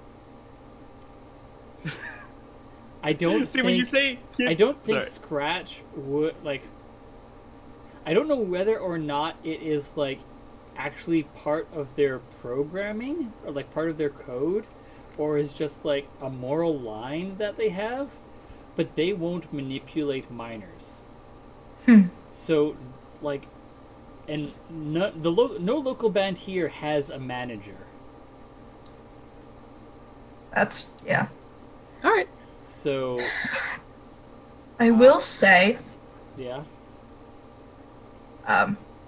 I don't see think when you say kids, I don't think sorry. Scratch would like I don't know whether or not it is like actually part of their programming or like part of their code or is just like a moral line that they have, but they won't manipulate minors. So like and no local band here has a manager. That's, yeah. All right. So I will say, yeah.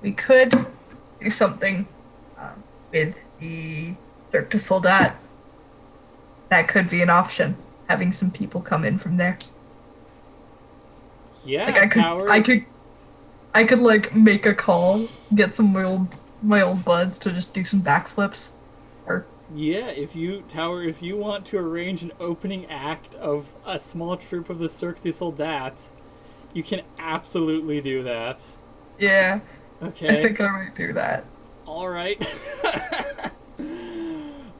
we could do something with the Cirque du Soldat. That could be an option. Having some people come in from there. Yeah, Like I could like make a call, get some of my old buds to just do some backflips, or Yeah, if you want to arrange an opening act of a small troupe of the Cirque du Soldat, you can absolutely do that. yeah, I Okay. think I might do that. All right.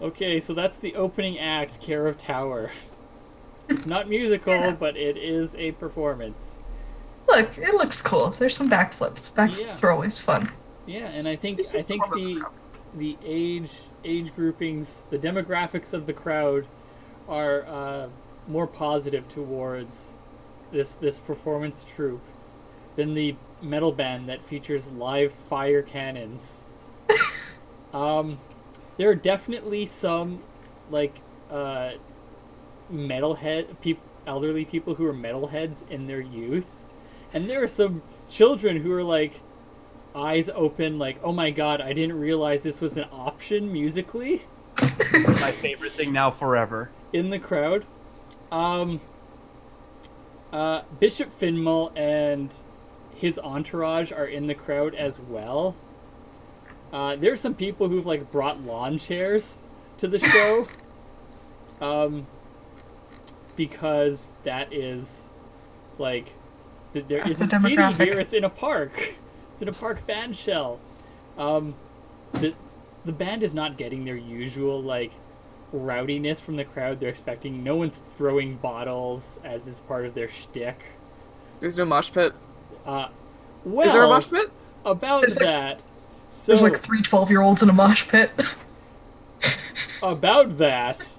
Okay, so that's the opening act, Care of Tower. It's not musical, Yeah. but it is a performance. Look, it looks cool. There's some backflips. Backflips Yeah. are always fun. Yeah, and I think It's just more of a crowd. the age groupings, the demographics of the crowd are more positive towards this performance troupe than the metal band that features live fire cannons. There are definitely some like elderly people who are metalheads in their youth, and there are some children who are like eyes open like, oh my god, I didn't realize this was an option musically My favorite thing now forever. in the crowd. Bishop Finmal and his entourage are in the crowd as well. There's some people who've like brought lawn chairs to the show. Because that is like there That's isn't the seating demographic. here, it's in a park. It's in a park band shell. The band is not getting their usual like rowdiness from the crowd they're expecting. No one's throwing bottles as is part of their shtick. There's no mosh pit. Well, Is there a mosh pit? about There's like- that. So There's like 3 12-year-olds in a mosh pit. about that,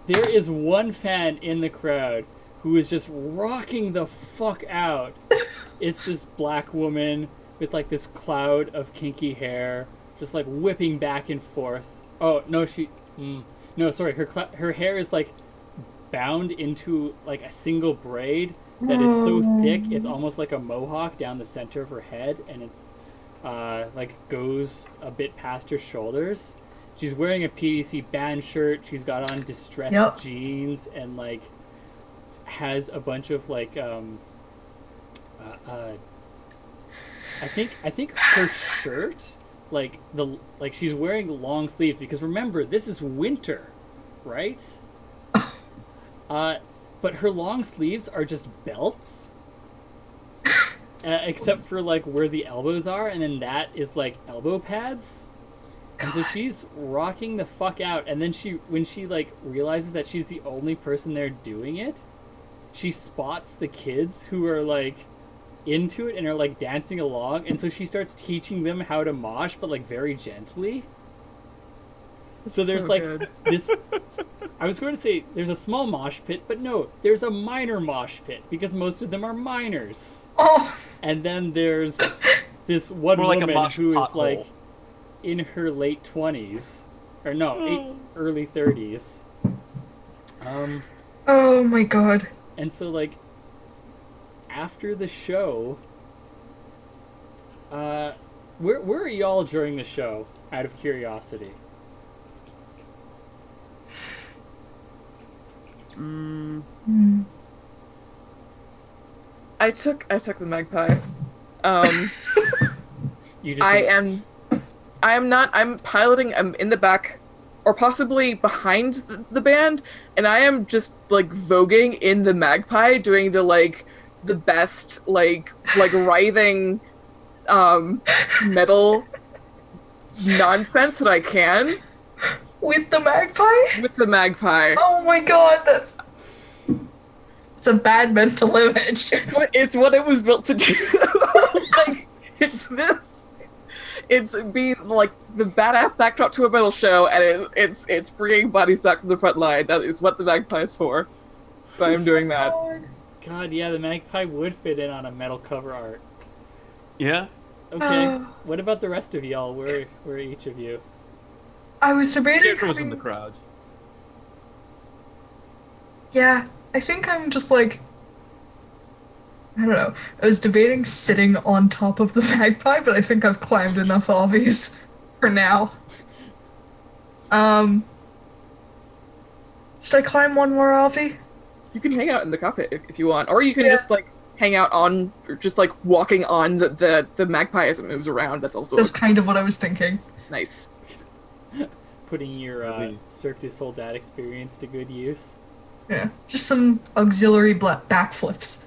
there is one fan in the crowd who is just rocking the fuck out. It's this black woman with like this cloud of kinky hair, just like whipping back and forth. Oh no, no, sorry. Her hair is like bound into like a single braid that is so thick it's almost like a mohawk down the center of her head, and it's like goes a bit past her shoulders. She's wearing a PDC band shirt. She's got on distressed jeans and like has a bunch of like I think her shirt like she's wearing long sleeves because remember this is winter, right? But her long sleeves are just belts, except for like where the elbows are, and then that is like elbow pads. And so she's rocking the fuck out, and then when she like realizes that she's the only person there doing it, she spots the kids who are like into it and are like dancing along, and so she starts teaching them how to mosh, but like very gently. So there's like good. this. I was going to say there's a small mosh pit, but no, there's a minor mosh pit because most of them are minors. Oh, And then there's this one More like a woman mosh who is pothole. like in her late 20s, or no, early 30s. oh my god. And so like after the show, where are y'all during the show? Out of curiosity. I took the magpie. You just I'm piloting. I'm in the back, or possibly behind the band, and I am just like voguing in the magpie, doing the best like writhing metal nonsense that I can With the magpie? with the magpie. Oh my god, it's a bad mental image. It's what it was built to do. Like it's being like the badass backdrop to a metal show, and it's bringing bodies back to the front line. That is what the magpie is for. That's why I'm doing that. God, yeah, the magpie would fit in on a metal cover art. Yeah. Okay, what about the rest of y'all? Where are each of you? I was debating Scarecrow's in having... the crowd. Yeah, I think I'm just like... I don't know. I was debating sitting on top of the magpie, but I think I've climbed enough obvious for now. Should I climb one more Avi? You can hang out in the cockpit if you want, or you can just like hang out on, or just like walking on the magpie as it moves around. That's also That's kind of what I was thinking. nice. Putting your Cirque du Soldat experience to good use. Yeah, just some auxiliary backflips.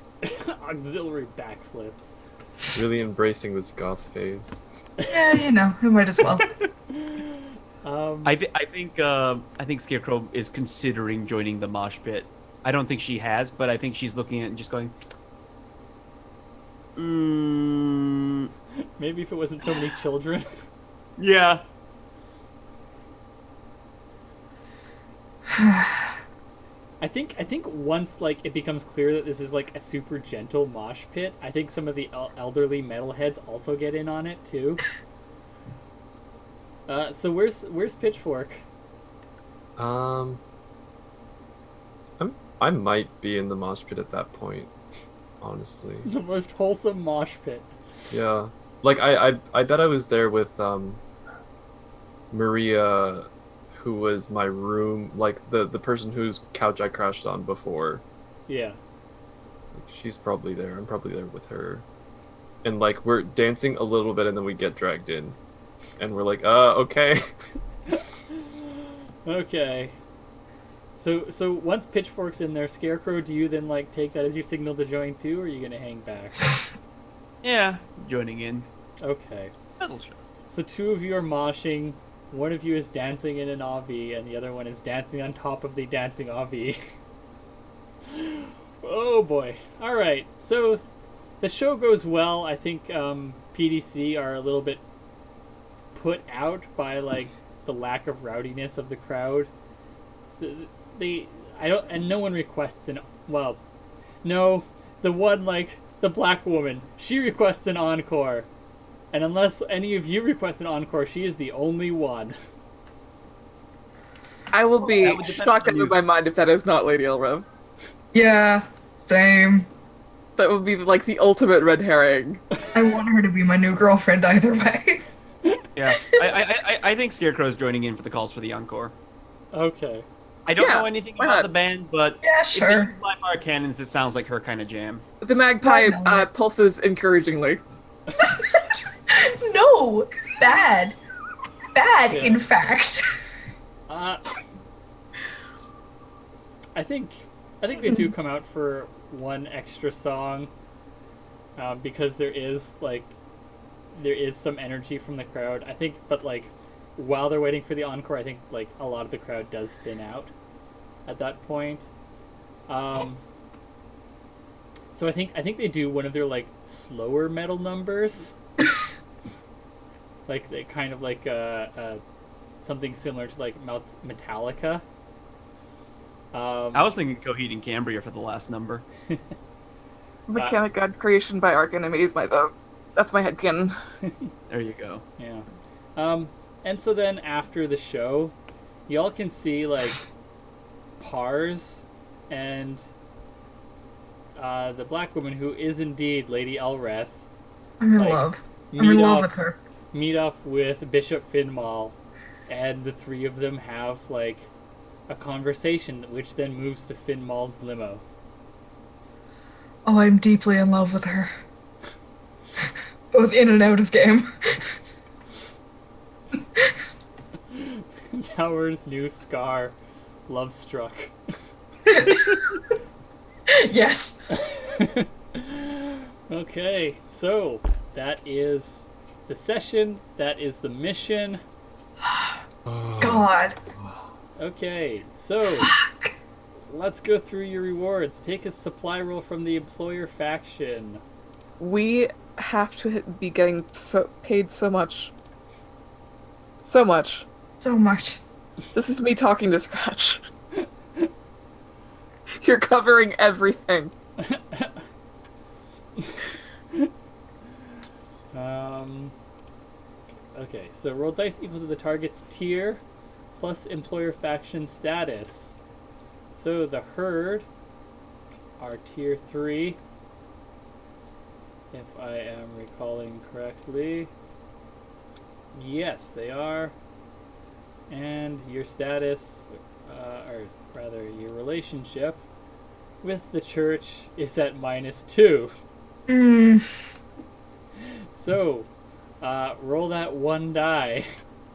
Auxiliary backflips. Really embracing this goth phase. Yeah, you know, I might as well. I think Scarecrow is considering joining the mosh pit. I don't think she has, but I think she's looking at it and just going, Maybe if it wasn't so many children. yeah. I think once like it becomes clear that this is like a super gentle mosh pit, I think some of the elderly metalheads also get in on it too. So where's Pitchfork? I might be in the mosh pit at that point, honestly. The most wholesome mosh pit. Yeah, like I bet I was there with Maria, who was my room, like the person whose couch I crashed on before. Yeah. Like, she's probably there. I'm probably there with her, and like we're dancing a little bit, and then we get dragged in, and we're like, okay. Okay. So once Pitchfork's in there, Scarecrow, do you then like take that as your signal to join too, or are you gonna hang back? Yeah. Joining in. Okay. Metal show. So two of you are moshing, one of you is dancing in an Avi, and the other one is dancing on top of the dancing Avi. Oh boy. Alright, so the show goes well. I think PDC are a little bit put out by like the lack of rowdiness of the crowd. So and no one requests no, the one like the black woman, she requests an encore. And unless any of you request an encore, she is the only one. I will That be would depend shocked on out you. of my mind if that is not Lady Elrev. Yeah, same. That would be like the ultimate red herring. I want her to be my new girlfriend either way. Yeah, I think Scarecrow's joining in for the calls for the encore. Okay. I don't Yeah, know anything why about not? the band, but Yeah, if they sure. use live fire cannons, it sounds like her kind of jam. The magpie No. pulses encouragingly. No! Bad. Bad, Yeah. in fact. I think they do come out for one extra song, because there is some energy from the crowd. I think, but like while they're waiting for the encore, I think like a lot of the crowd does thin out at that point. So I think they do one of their like slower metal numbers, like they kind of like something similar to like Metallica. I was thinking Coheed and Cambria for the last number. Mechanic God Creation by Arc Enemy is my vote. That's my headcanon. There you go. Yeah. And so then after the show, y'all can see like Pars and the black woman who is indeed Lady Elreth I'm in Like, love. I'm in love with her. meet up with Bishop Finmal, and the three of them have like a conversation, which then moves to Finmal's limo. Oh, I'm deeply in love with her. Both in and out of game. Tower's new scar, Love Struck. Yes. Okay, so that is the session. That is the mission. God. Okay, so let's go through your rewards. Take a supply roll from the employer faction. We have to be getting paid so much. So much. So much. This is me talking to Scratch. You're covering everything. Okay, so roll dice equal to the target's tier plus employer faction status. So the herd are tier 3, if I am recalling correctly. Yes, they are. And your status, or rather your relationship with the church is at -2. So, roll that one die.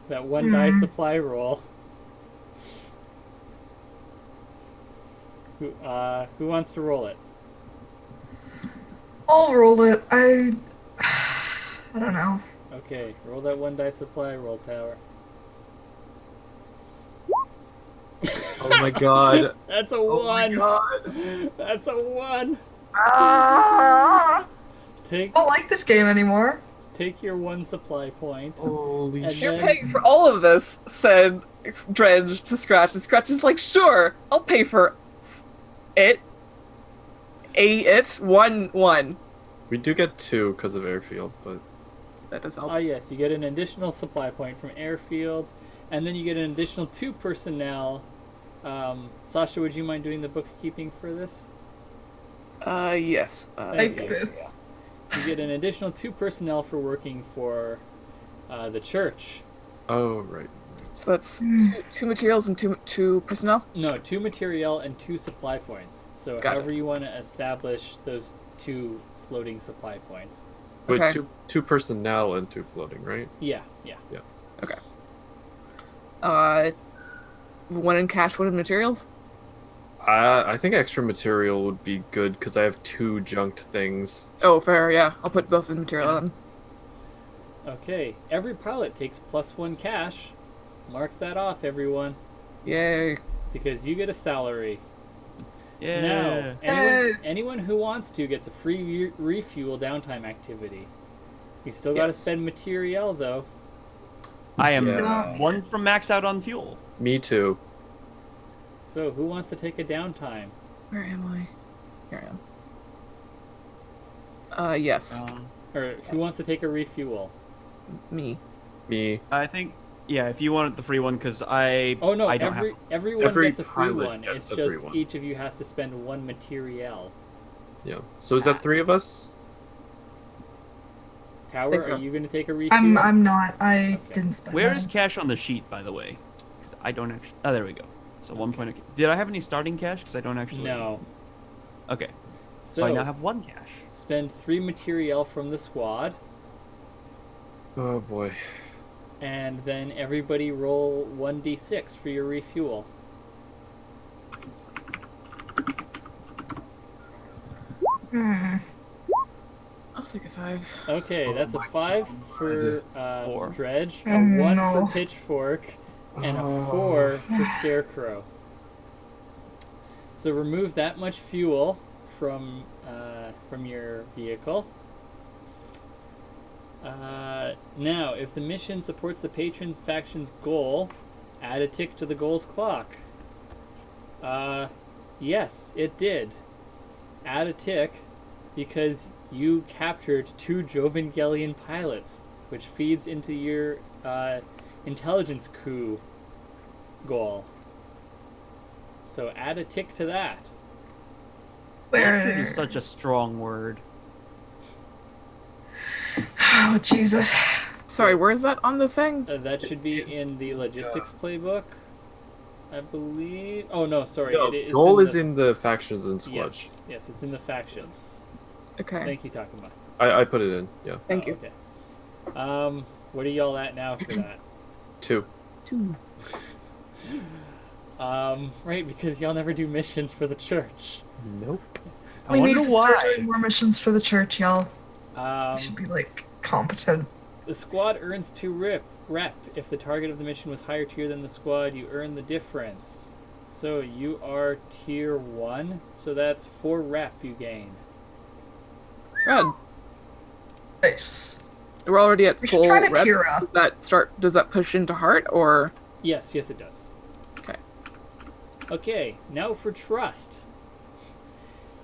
That one die supply roll. Who wants to roll it? I'll roll it. I don't know. Okay, roll that one die supply roll, Tower. Oh my god. That's a Oh my 1! god. That's a 1! I Take don't like this game anymore. your one supply point. Holy And shit. You're then- paying for all of this, said Dredge to Scratch, and Scratch is like, sure, I'll pay for it. One. We do get 2 because of airfield, but That does help. Ah, yes, you get an additional supply point from airfield, and then you get an additional 2 personnel. Sasha, would you mind doing the bookkeeping for this? Yes. Thank Like you. this. You get an additional 2 personnel for working for the church. oh right. So that's two materials and two personnel. No, 2 material and 2 supply points. So Got however you want to establish those 2 floating supply points. Wait, Okay. two personnel and 2 floating, right? Yeah. One in cash, one in materials. I think extra material would be good because I have 2 junked things. Oh, fair. Yeah, I'll put both in material then. Okay, every pilot takes +1 cash. Mark that off, everyone, Yay. because you get a salary. Yeah. Now, anyone who wants to gets a free refuel downtime activity. You still got to Yes. spend material, though. I am Yeah. 1 from max out on fuel. Me too. So, who wants to take a downtime? Where am I? Here I am. Yes. Or who wants to take a refuel? Me. Me. I think Yeah, if you want the free one, because I Oh no, I don't have. everyone Every gets a free pilot one. gets It's a free just one. each of you has to spend one materiel. Yeah. So is that 3 of us? Tower, Think so. are you going to take a refuel? I'm not. I Okay. didn't spend Where that. is cash on the sheet, by the way? Because I don't actually. Oh, there we go. So 1 point. Did I have any starting cash? Because I don't actually. No. Okay. So I now have 1 cash. Spend 3 materiel from the squad, Oh boy. and then everybody roll 1d6 for your refuel. I'll take a 5. Okay, that's a 5 for 4. Dredge, a Oh, 1 no. for Pitchfork, and a 4 for Scarecrow. So remove that much fuel from your vehicle. Now, if the mission supports the patron faction's goal, add a tick to the goal's clock. Yes, it did. Add a tick because you captured 2 Jovangelian pilots, which feeds into your intelligence coup goal. So add a tick to that. Captured is such a strong word. Oh Jesus! Sorry, where is that on the thing? That should be in the logistics playbook, I believe. Oh no, sorry. No, it's goal in is in the factions and squads. Yes, it's in the factions. Okay. Thank you, Takuma. I put it in. Yeah. Thank you. Okay. What are y'all at now for that? 2. 2. Right, because y'all never do missions for the church. Nope. We need to start why. doing more missions for the church, y'all. Um, We should be like competent. The squad earns 2 rep. If the target of the mission was higher tier than the squad, you earn the difference. So you are tier 1, so that's 4 rep you gain. Rad. Nice. We're already at We should full try to reps. tier up. Does that push into heart or? Yes, it does. Okay. Okay, now for trust.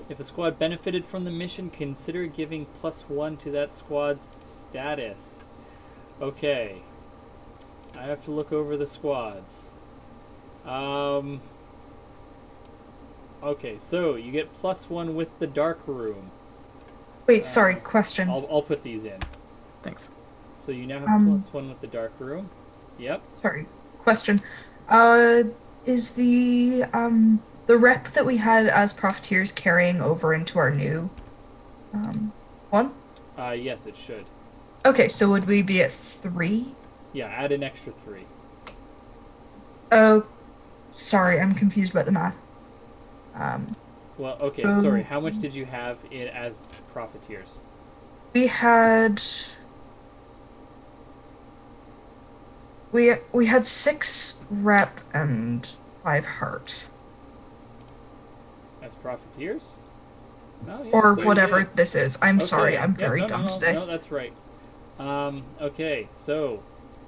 If a squad benefited from the mission, consider giving +1 to that squad's status. Okay. I have to look over the squads. Okay, so you get +1 with the dark room. Wait, sorry. Question. I'll put these in. Thanks. So you now have +1 with the dark room. Yep. Sorry. Question. Is the rep that we had as profiteers carrying over into our new one? Yes, it should. Okay, so would we be at 3? Yeah, add an extra 3. Oh, sorry, I'm confused about the math. Well, okay, sorry. How much did you have it as profiteers? We had we had 6 rep and 5 heart, As profiteers? Oh, yeah, or so you whatever did. this is. I'm Okay, sorry, I'm yeah, very no, dumb no, today. No, that's right. Okay, so,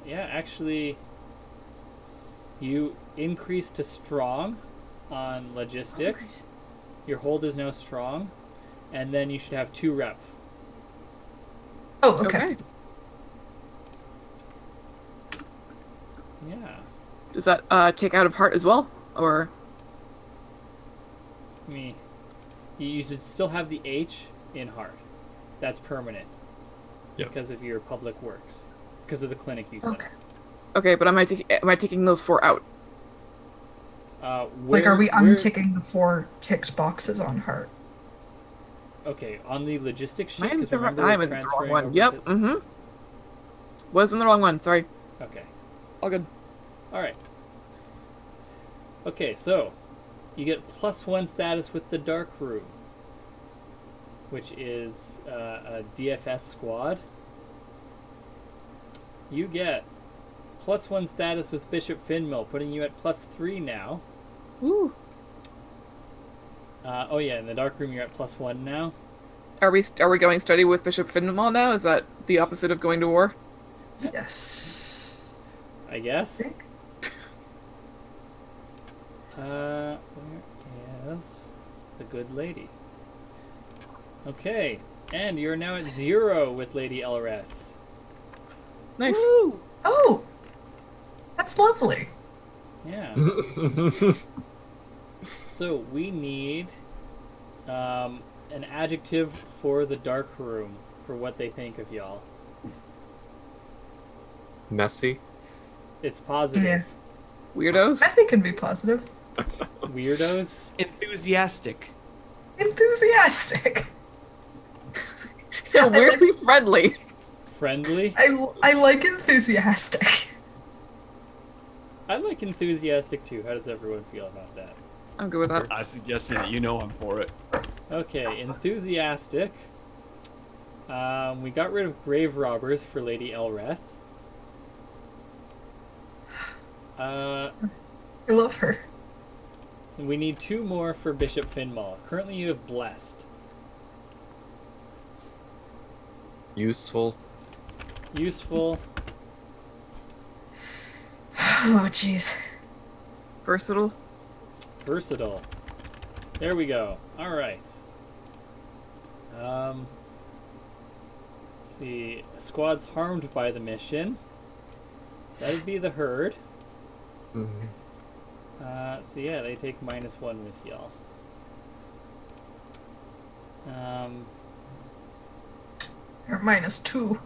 yeah, actually, you increase to strong on logistics. Your hold is now strong, and then you should have 2 rep. Oh, okay. Yeah. Does that take out of heart as well, or? You should still have the H in heart. That's permanent. Yep. Because of your public works. Because of the clinic you said. Okay. Okay, but am I taking those 4 out? Like, are we unticking the 4 ticked boxes on heart? Okay, on the logistics sheet. I'm 'cause in remember the we're wrong transferring one. over Yep. to- Was in the wrong one. Sorry. Okay. All good. All right. Okay, so you get +1 status with the dark room, which is a DFS squad. You get +1 status with Bishop Finmill, putting you at +3 now. Woo. Oh yeah, in the dark room you're at +1 now. Are we going study with Bishop Finmal now? Is that the opposite of going to war? Yes. I guess. Think. Where is the good lady? Okay, and you're now at 0 with Lady Elreth. Nice. Oh, That's lovely. Yeah. So we need an adjective for the dark room for what they think of y'all. Messy. It's positive. Yeah. Weirdos. I think it'd be positive. Weirdos. Enthusiastic. Enthusiastic. Weirdly friendly. Friendly. I like enthusiastic. I like enthusiastic too. How does everyone feel about that? I'm good with that. I suggested it. You know I'm for it. Okay, enthusiastic. We got rid of grave robbers for Lady Elreth. I love her. We need 2 more for Bishop Finmal. Currently you have blessed. Useful. Useful. Oh, jeez. Versatile. Versatile. There we go. Alright. Let's see. Squad's harmed by the mission. That would be the herd. Mm-hmm. So yeah, they take -1 with y'all. Or -2.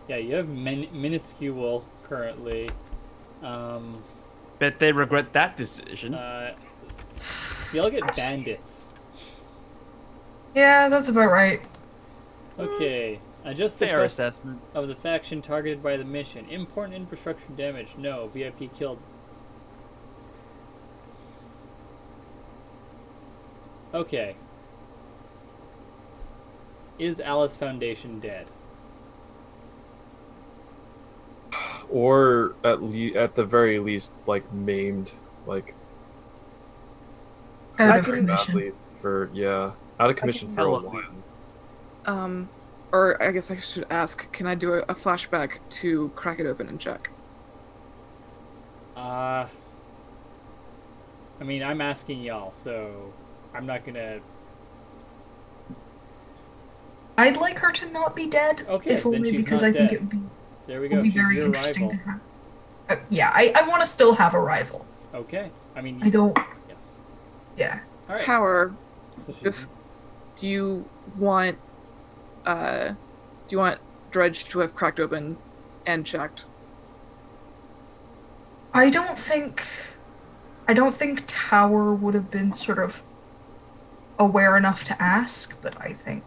Yeah, you have minuscule currently. Bet they regret that decision. Y'all get bandits. Yeah, that's about right. Okay. Adjust the Fair trust assessment. of the faction targeted by the mission. Important infrastructure damage. No. VIP killed. Okay. Is Alice Foundation dead? Or at the very least, like maimed, like Out of can- commission. badly out of commission for a tell while. Or I guess I should ask, can I do a flashback to crack it open and check? I mean, I'm asking y'all, so I'm not gonna. I'd like her to not be dead. Okay, if then only she's because not I think dead. it would be, There we would go. be She's very your interesting rival. to have. Yeah, I want to still have a rival. Okay. I mean, I don't. yes. Yeah. All right. Tower, So she's- if- do you want Dredge to have cracked open and checked? I don't think Tower would have been sort of aware enough to ask, but I think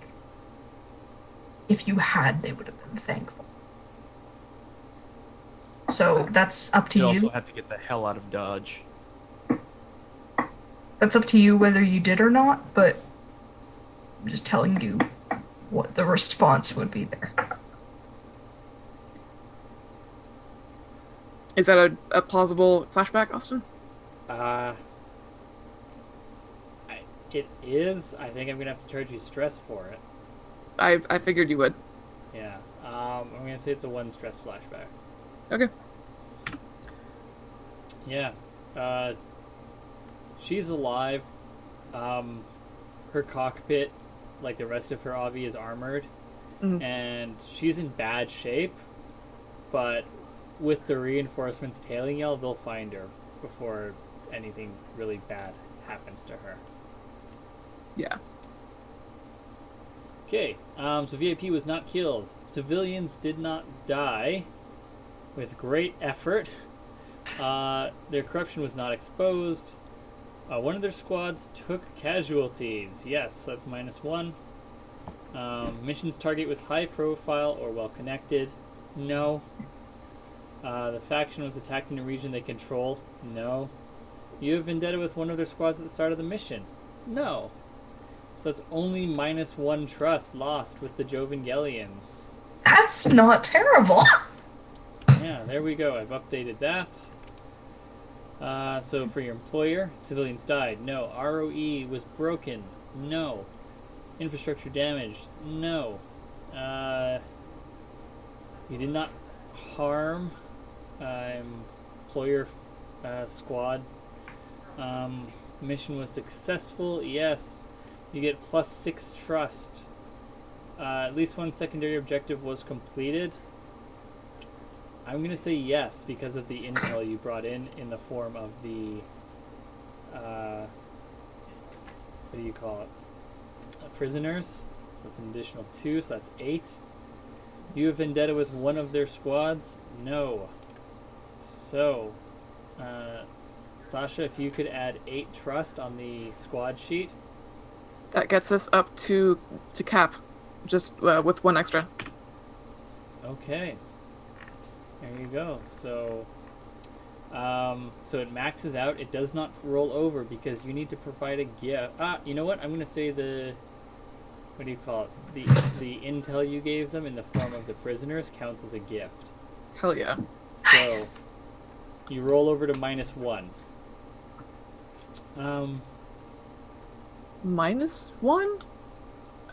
if you had, they would have been thankful. So that's up to You you. also have to get the hell out of Dodge. That's up to you whether you did or not, but I'm just telling you what the response would be there. Is that a plausible flashback, Austin? It is. I think I'm gonna have to charge you stress for it. I figured you would. Yeah. I'm gonna say it's a 1 stress flashback. Okay. Yeah. She's alive. Her cockpit, like the rest of her Avi, is armored, Mhm. and she's in bad shape. But with the reinforcements tailing y'all, they'll find her before anything really bad happens to her. Yeah. Okay, so VIP was not killed. Civilians did not die. With great effort. Their corruption was not exposed. One of their squads took casualties. Yes, that's -1. Mission's target was high profile or well connected. No. The faction was attacked in a region they control. No. You have vendetta with one of their squads at the start of the mission. No. So that's only -1 trust lost with the Jovangelians. That's not terrible. Yeah, there we go. I've updated that. So for your employer, civilians died. No. ROE was broken. No. Infrastructure damaged. No. You did not harm employer squad. Mission was successful. Yes. You get +6 trust. At least one secondary objective was completed. I'm gonna say yes because of the intel you brought in the form of the what do you call it? Prisoners. So that's an additional 2, so that's 8. You have vendetta with one of their squads? No. So, Sasha, if you could add 8 trust on the squad sheet. That gets us up to cap, just with 1 extra. Okay. There you go. So, so it maxes out. It does not roll over because you need to provide a gift. You know what? I'm going to say what do you call it? The intel you gave them in the form of the prisoners counts as a gift. Hell yeah. So, you roll over to -1. -1?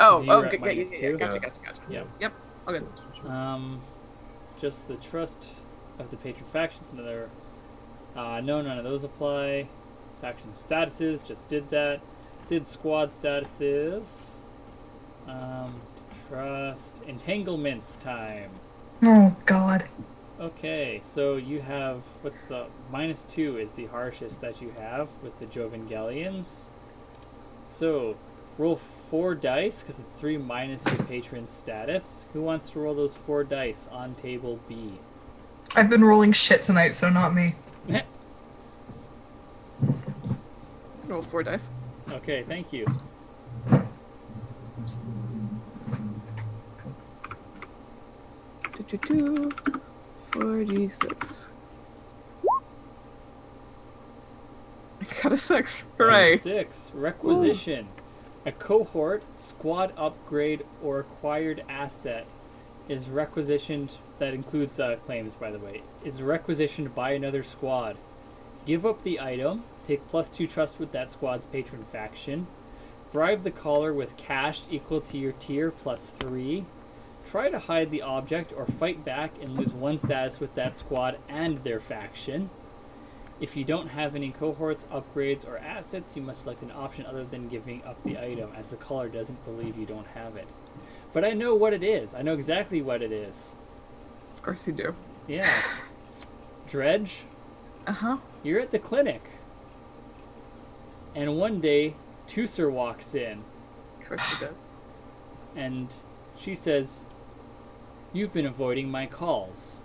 Oh, Zero oh, at yeah, -2? gotcha. Yep. Yep. Okay. Just the trust of the patron factions. Another. No, none of those apply. Faction statuses. Just did that. Did squad statuses. Trust. Entanglements time. Oh God. Okay, so you have, what's the, -2 is the harshest that you have with the Jovengallians. So, roll 4 dice, because it's 3 minus your patron's status. Who wants to roll those 4 dice on table B? I've been rolling shit tonight, so not me. Roll 4 dice. Okay, thank you. Do 46. I got a 6. Hooray! 6. Requisition. A cohort, squad upgrade, or acquired asset is requisitioned, that includes claims by the way, is requisitioned by another squad. Give up the item, take +2 trust with that squad's patron faction, bribe the caller with cash equal to your tier +3, try to hide the object or fight back and lose 1 status with that squad and their faction. If you don't have any cohorts, upgrades, or assets, you must select an option other than giving up the item, as the caller doesn't believe you don't have it. But I know what it is. I know exactly what it is. Of course you do. Yeah. Dredge, Uh-huh. you're at the clinic. And one day, Tusser walks in, Of course she does. and she says, "You've been avoiding my calls."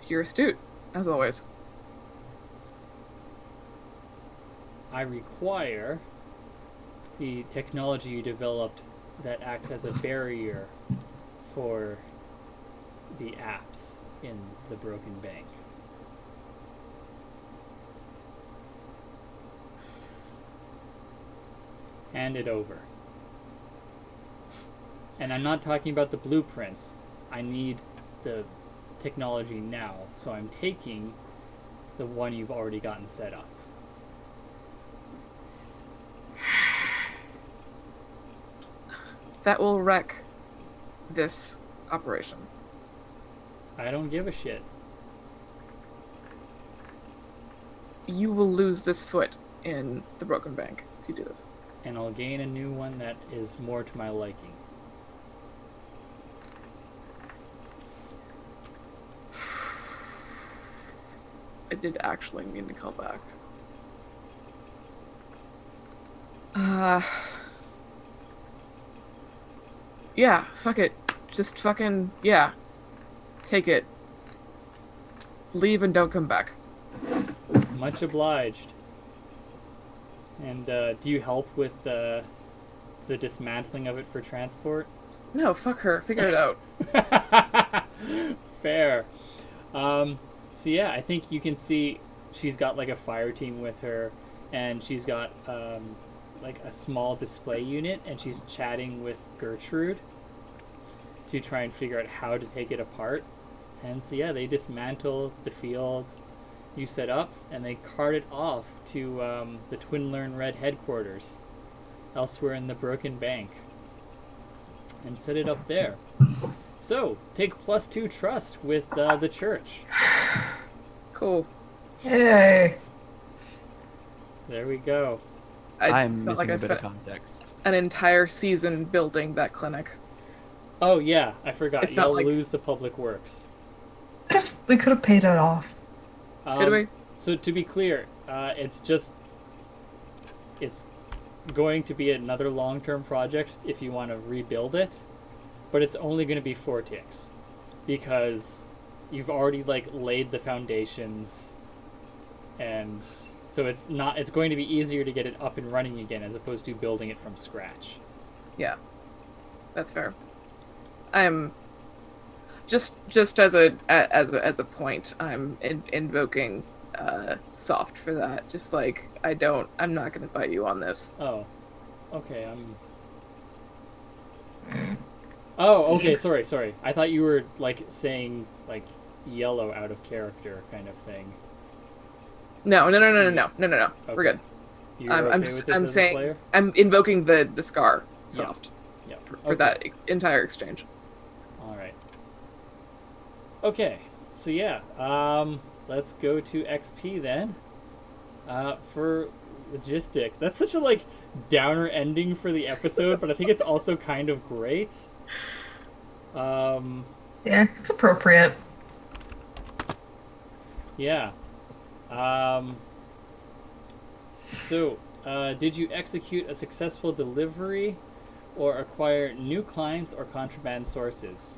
You're astute, as always. I require the technology you developed that acts as a barrier for the apps in the Broken Bank. Hand it over. And I'm not talking about the blueprints. I need the technology now, so I'm taking the one you've already gotten set up. That will wreck this operation. I don't give a shit. You will lose this foot in the Broken Bank if you do this. And I'll gain a new one that is more to my liking. I did actually mean to call back. Yeah, fuck it. Just fucking, yeah. Take it. Leave and don't come back. Much obliged. And do you help with the dismantling of it for transport? No, fuck her. Figure it out. Fair. So yeah, I think you can see she's got like a fire team with her, and she's got like a small display unit, and she's chatting with Gertrude to try and figure out how to take it apart. And so yeah, they dismantle the field you set up, and they cart it off to the Twin Learn Red headquarters elsewhere in the Broken Bank and set it up there. So, take +2 trust with the church. Cool. Yay. There we go. I'm it's missing not like I a bit of spent context. an entire season building that clinic. Oh yeah, I forgot. It's not You'll like- lose the public works. We could have paid it off. Could we? So to be clear, it's going to be another long-term project if you want to rebuild it, but it's only going to be 4 ticks because you've already like laid the foundations, and so it's going to be easier to get it up and running again as opposed to building it from scratch. Yeah, that's fair. I'm just as a point. I'm invoking soft for that. Just like I'm not gonna fight you on this. Oh, okay. Oh, okay. Sorry. I thought you were like saying like yellow out of character kind of thing. No. We're Okay. good. You're I'm okay just with this I'm as a saying player? I'm invoking the scar soft Yeah. for Okay. that entire exchange. All right. Okay. So yeah. Let's go to XP then. For logistics. That's such a like downer ending for the episode, but I think it's also kind of great. Yeah, it's appropriate. Yeah. So, did you execute a successful delivery or acquire new clients or contraband sources?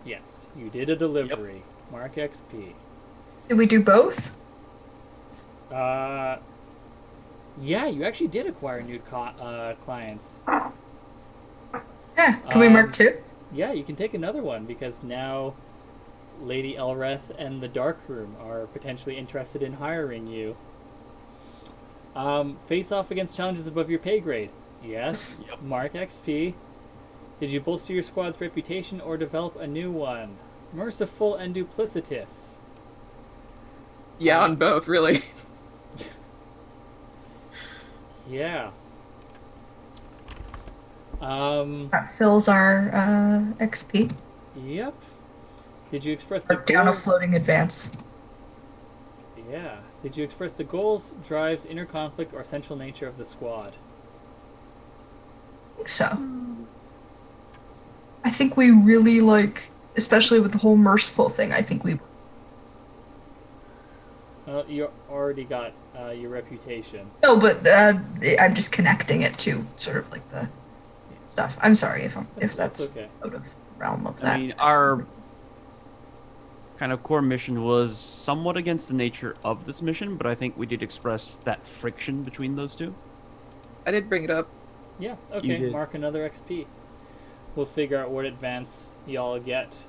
Yes, you did a delivery. Mark XP. Did we do both? Yeah, you actually did acquire new clients. Yeah. Can we mark 2? Yeah, you can take another one because now Lady Elreth and the Darkroom are potentially interested in hiring you. Face off against challenges above your pay grade. Yes. Yep. Mark XP. Did you bolster your squad's reputation or develop a new one? Merciful and duplicitous. Yeah, on both, really. Yeah. That fills our XP. Yep. Did you express the Or down a goals? floating advance. Yeah. Did you express the goals, drives, inner conflict, or essential nature of the squad? I think so. I think we really like, especially with the whole merciful thing. I think we. You already got your reputation. No, but I'm just connecting it to sort of like the stuff. I'm sorry if that's okay. out of the realm of that. I mean, our kind of core mission was somewhat against the nature of this mission, but I think we did express that friction between those two. I did bring it up. Yeah, You okay, did. mark another XP. We'll figure out what advance y'all get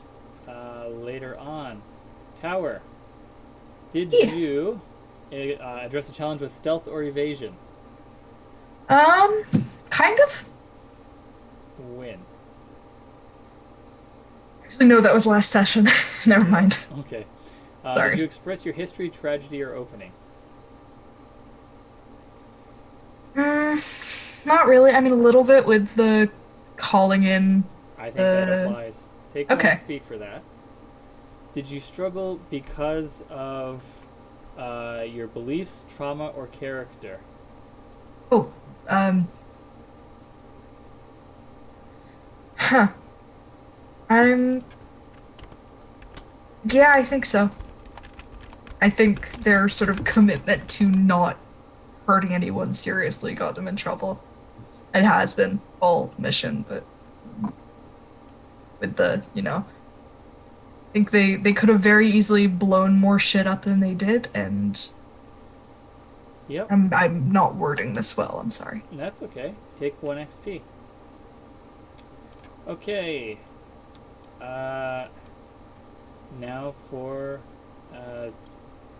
later on. Tower, did Yeah. you address a challenge with stealth or evasion? Kind of. Win. Actually, no, that was last session. Never mind. Okay. Sorry. Did you express your history, tragedy, or opening? Not really. I mean, a little bit with the calling in. I think that Uh, applies. Take one okay. XP for that. Did you struggle because of your beliefs, trauma, or character? Oh, Huh. Yeah, I think so. I think their sort of commitment to not hurting anyone seriously got them in trouble. It has been all mission, but with the, I think they could have very easily blown more shit up than they did, and Yep. I'm not wording this well, I'm sorry. That's okay. Take 1 XP. Okay. Now for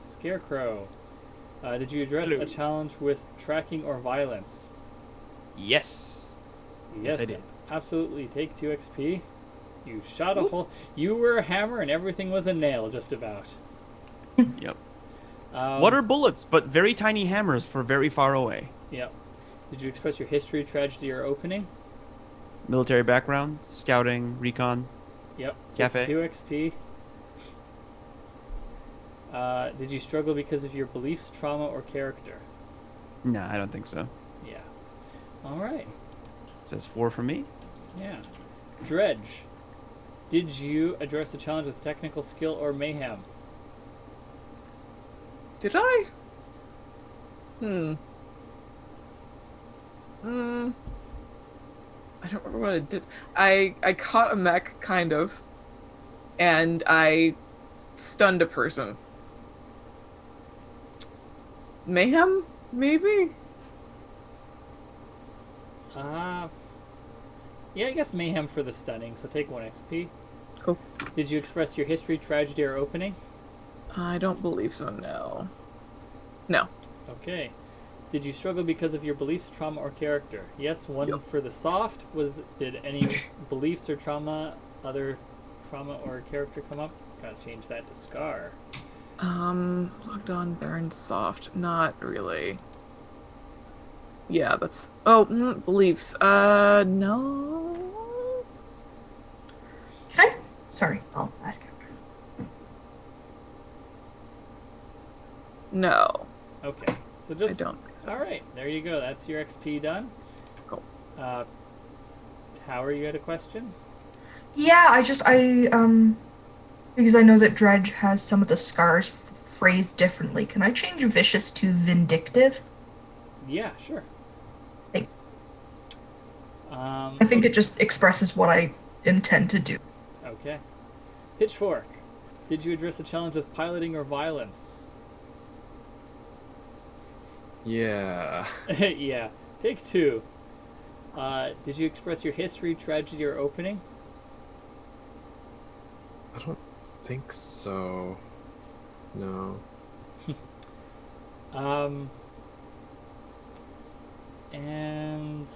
Scarecrow. Did you address Hello. a challenge with tracking or violence? Yes. Yes, I did. Absolutely. Take 2 XP. You shot a hole. You were a hammer and everything was a nail, just about. Yep. What are bullets but very tiny hammers for very far away? Yep. Did you express your history, tragedy, or opening? Military background, scouting, recon. Yep. Cafe. 2 XP. Did you struggle because of your beliefs, trauma, or character? Nah, I don't think so. Yeah. All right. Says 4 for me. Yeah. Dredge. Did you address the challenge with technical skill or mayhem? Did I? I don't remember what I did. I caught a mech, kind of, and I stunned a person. Mayhem, maybe? Yeah, I guess mayhem for the stunning, so take 1 XP. Cool. Did you express your history, tragedy, or opening? I don't believe so, no. No. Okay. Did you struggle because of your beliefs, trauma, or character? Yes, 1 Yep. for the soft. Did any beliefs or other trauma or character come up? Gotta change that to scar. Locked on, burned, soft. Not really. Yeah, that's... Oh, beliefs. No? Can I? Sorry, I'll ask after. No. Okay. So I just... don't think so. Alright, there you go. That's your XP done. Cool. Tower, you had a question? Yeah, because I know that Dredge has some of the scars phrased differently. Can I change vicious to vindictive? Yeah, sure. Thank- I think it just expresses what I intend to do. Okay. Pitchfork. Did you address the challenge with piloting or violence? Yeah. Yeah. Take 2. Did you express your history, tragedy, or opening? I don't think so. No. And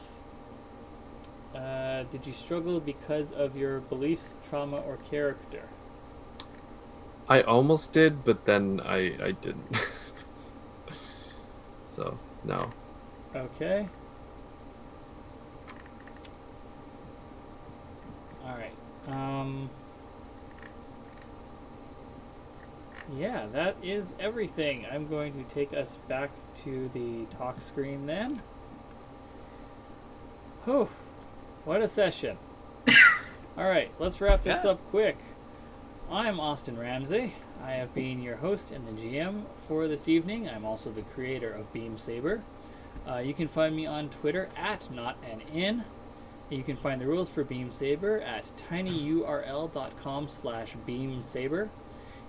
did you struggle because of your beliefs, trauma, or character? I almost did, but then I didn't. So, no. Okay. Alright. Yeah, that is everything. I'm going to take us back to the talk screen then. Whew. What a session. Alright, let's wrap this up quick. I'm Austin Ramsey. I have been your host and the GM for this evening. I'm also the creator of Beam Saber. You can find me on Twitter at NotAnIn. You can find the rules for Beam Saber at tinyurl.com/beamsaber.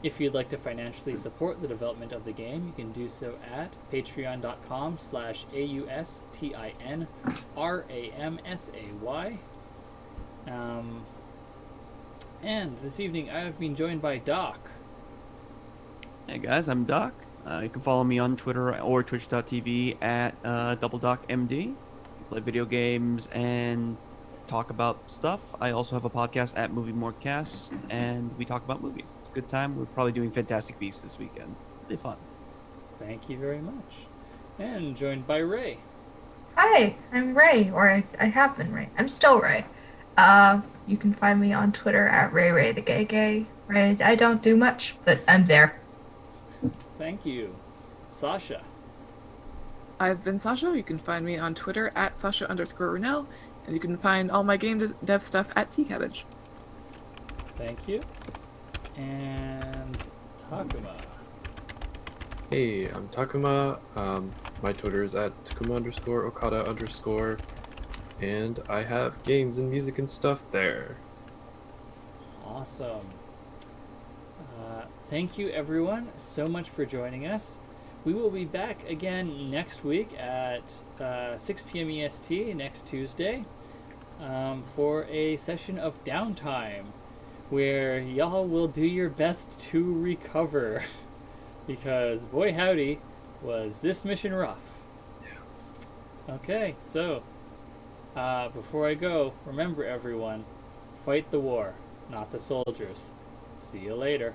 If you'd like to financially support the development of the game, you can do so at patreon.com/AUSTINRAMSAY. And this evening I have been joined by Doc. Hey guys, I'm Doc. You can follow me on Twitter or twitch.tv at DoubleDocMD. Play video games and talk about stuff. I also have a podcast at Movie Morecasts, and we talk about movies. It's a good time. We're probably doing Fantastic Beasts this weekend. Really fun. Thank you very much. And joined by Ray. Hi, I'm Ray, or I have been Ray. I'm still Ray. You can find me on Twitter at RayRayTheGayGay. Ray, I don't do much, but I'm there. Thank you. Sasha. I've been Sasha. You can find me on Twitter at Sasha_Runel, and you can find all my game dev stuff at tcabbage. Thank you. And Takuma. Hey, I'm Takuma. My Twitter is at Takuma_Okada_, and I have games and music and stuff there. Awesome. Thank you everyone so much for joining us. We will be back again next week at 6 p.m. EST next Tuesday for a session of downtime where y'all will do your best to recover because boy howdy was this mission rough. Yeah. Okay, so before I go, remember everyone, fight the war, not the soldiers. See you later.